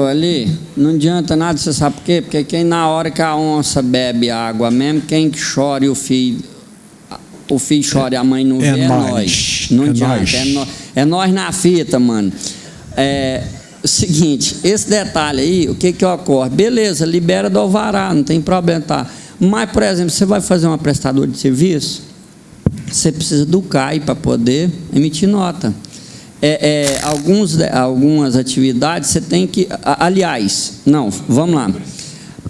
Ali, não adianta nada, você sabe por quê? Porque quem na hora que a onça bebe água mesmo, quem que chora e o filho chora e a mãe não vê, é nós. Não adianta, é nós na fita, mano. Seguinte, esse detalhe aí, o que ocorre? Beleza, libera do alvará, não tem problema, tá? Mas, por exemplo, você vai fazer uma prestadora de serviço, você precisa do CAI para poder emitir nota. algumas atividades você tem que... Aliás, não, vamos lá.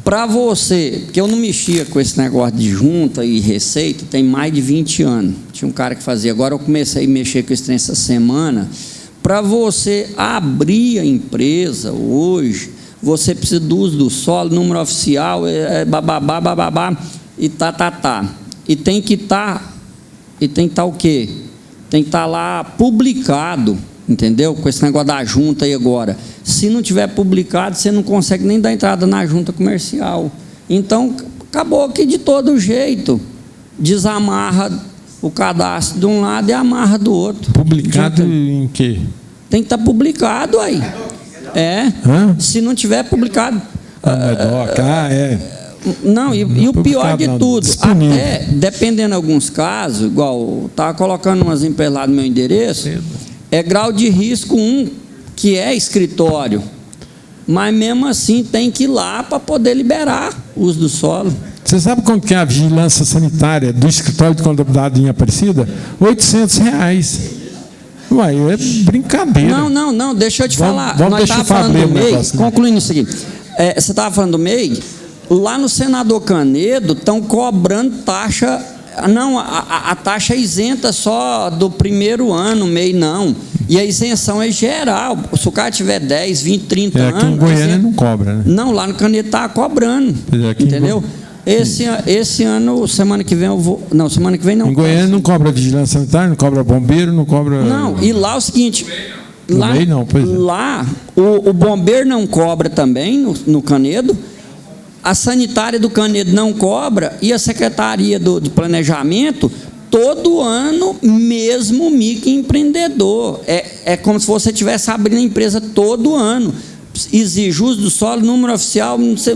Para você, porque eu não mexia com esse negócio de junta e receita, tem mais de 20 anos. Tinha um cara que fazia, agora eu comecei a mexer com esse trem essa semana. Para você abrir a empresa hoje, você precisa do uso do solo, número oficial, bababá, e tá. E tem que estar o quê? Tem que estar lá publicado, entendeu? Com esse negócio da junta aí agora. Se não tiver publicado, você não consegue nem dar entrada na junta comercial. Então, acabou que de todo jeito, desamarra o cadastro de um lado e amarra do outro. Publicado em quê? Tem que estar publicado aí. Se não tiver publicado... Não, e o pior de tudo, até, dependendo de alguns casos, igual, estava colocando umas empresas lá no meu endereço, é grau de risco 1, que é escritório. Mas mesmo assim tem que ir lá para poder liberar o uso do solo. Você sabe quanto que é a vigilância sanitária do escritório de contabilidade em Aparecida? R$800. Uai, é brincadeira. Não, deixa eu te falar. Vamos deixar eu falar do MEI, concluindo isso aqui. Você estava falando do MEI? Lá no Senador Canedo estão cobrando taxa. Não, a taxa é isenta só do primeiro ano, MEI não. E a isenção é geral. Se o cara tiver 10, 20, 30 anos. Aqui em Goiânia não cobra, né? Não, lá no Canedo está cobrando. Entendeu? Esse ano, semana que vem eu vou. Não, semana que vem não. Em Goiânia não cobra vigilância sanitária, não cobra bombeiro, não cobra. Não, e lá é o seguinte. Lá, não, pois é. Lá o bombeiro não cobra também no Canedo. A sanitária do Canedo não cobra e a Secretaria de Planejamento, todo ano, mesmo microempreendedor. É como se você estivesse abrindo a empresa todo ano. Exige uso do solo, número oficial, não sei,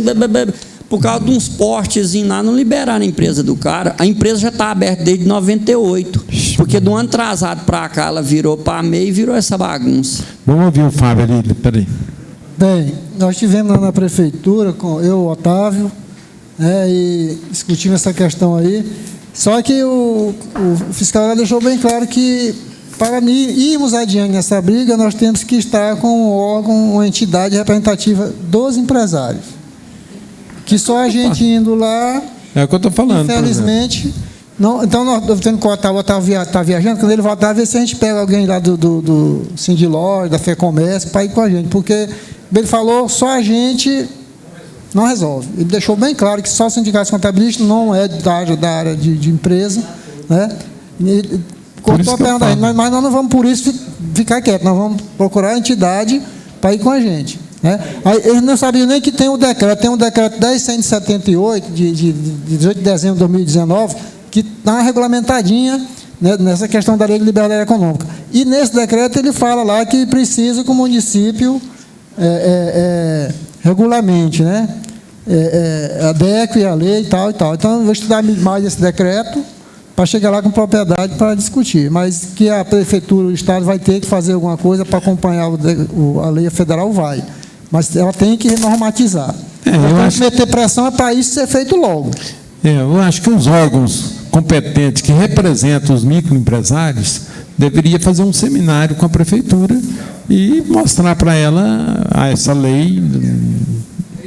por causa de uns portes lá, não liberaram a empresa do cara. A empresa já está aberta desde 98, porque do ano atrasado para cá ela virou para MEI e virou essa bagunça. Vamos ouvir o Fábio ali, peraí. Bem, nós estivemos lá na prefeitura, com eu, o Otávio, e discutimos essa questão aí. Só que o fiscal deixou bem claro que, para irmos adiante nessa briga, nós temos que estar com um órgão, uma entidade representativa dos empresários. Que só a gente indo lá... É o que eu estou falando. Infelizmente... Não, então, nós temos que o Otávio está viajando, quando ele voltar, ver se a gente pega alguém lá do Sindilói, da FEComércio, para ir com a gente, porque ele falou, só a gente não resolve. Ele deixou bem claro que só o sindicato contabilista não é da área de empresa, né? Ele cortou a perna da gente, mas nós não vamos por isso ficar quieto, nós vamos procurar a entidade para ir com a gente. Né? Eles não sabiam nem que tem um decreto 10.178, de 18 de dezembro de 2019, que está regulamentadinha, né, nessa questão da lei de liberdade econômica. E nesse decreto ele fala lá que precisa que o município regulamente, né, adeque a lei e tal. Então, eu vou estudar mais esse decreto para chegar lá com propriedade para discutir. Mas que a prefeitura, o Estado vai ter que fazer alguma coisa para acompanhar a lei federal, vai. Mas ela tem que normatizar. Meter pressão é para isso ser feito logo. Eu acho que os órgãos competentes que representam os microempresários deveriam fazer um seminário com a prefeitura e mostrar para ela essa lei.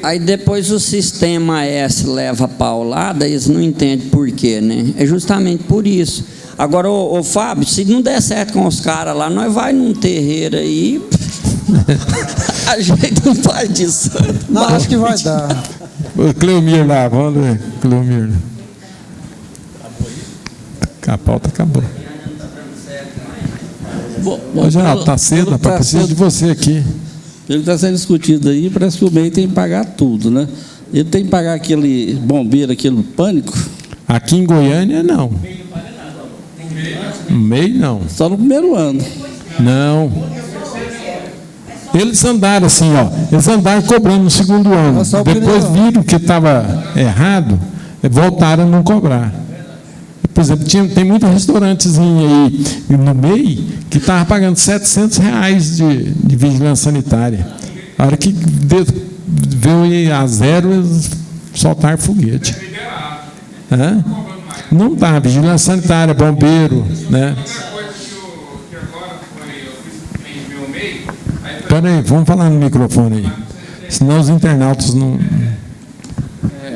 Aí depois o sistema S leva a paulada, eles não entendem por quê, né? É justamente por isso. Agora, ô Fábio, se não der certo com os caras lá, nós vai num terreiro aí, a gente não faz disso. Não, acho que vai dar. O Cleomir lá, vamos ver. Cleomir. A pauta acabou. Ô, Geraldo, está cedo, rapaz, preciso de você aqui. Ele está sendo discutido aí, parece que o MEI tem que pagar tudo, né? Ele tem que pagar aquele bombeiro, aquele pânico. Aqui em Goiânia, não. No MEI, não. Só no primeiro ano. Não. Eles andaram assim, ó. Eles andaram cobrando no segundo ano. Depois viram que estava errado, voltaram a não cobrar. Por exemplo, tem muitos restaurantes aí no MEI que estavam pagando R$700 de vigilância sanitária. A hora que veio a zero, eles soltaram foguete. Não dá, vigilância sanitária, bombeiro, né? Espera aí, vamos falar no microfone aí. Senão os internautas não...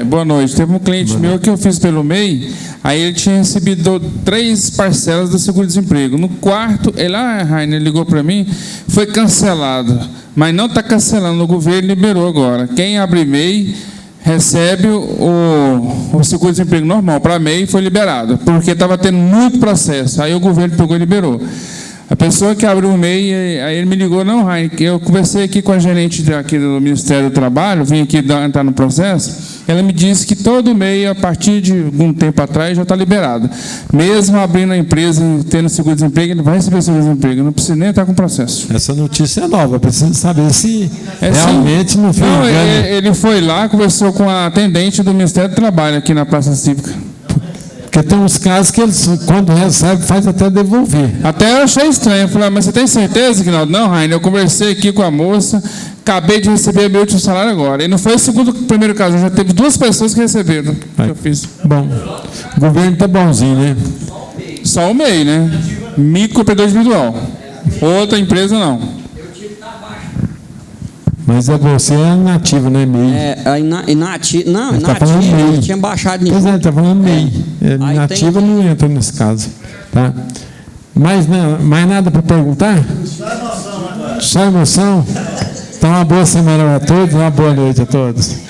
Boa noite. Teve um cliente meu que eu fiz pelo MEI, aí ele tinha recebido 3 parcelas do seguro-desemprego. No quarto, Rainer ligou para mim, foi cancelado. Mas não está cancelando, o governo liberou agora. Quem abre MEI recebe o seguro-desemprego normal. Para MEI foi liberado, porque estava tendo muito processo. Aí o governo pegou e liberou. A pessoa que abriu o MEI, aí ele me ligou, não, Rainer, eu conversei aqui com a gerente aqui do Ministério do Trabalho, vim aqui entrar no processo, ela me disse que todo MEI, a partir de algum tempo atrás, já está liberado. Mesmo abrindo a empresa e tendo seguro-desemprego, ele vai receber seguro-desemprego, não precisa nem estar com processo. Essa notícia é nova, precisa saber se realmente não foi engano. Ele foi lá, conversou com a atendente do Ministério do Trabalho aqui na Praça Cívica. Porque tem uns casos que eles, quando recebe, faz até devolver. Até eu achei estranho. Eu falei, mas você tem certeza, Guinaldo? Não, Rainer, eu conversei aqui com a moça, acabei de receber meu último salário agora. E não foi o primeiro caso, já teve 2 pessoas que receberam. Que eu fiz. Bom, o governo está bonzinho, né? Só o MEI, né? Microempreendedor individual. Outra empresa, não. Mas você é inativo, né, MEI? Inativo. Não, tá inativo, não tinha baixado nenhum. Pois é, está falando MEI. Inativo não entra nesse caso. Tá? Mais nada para perguntar? Só emoção. Então, uma boa semana a todos, uma boa noite a todos.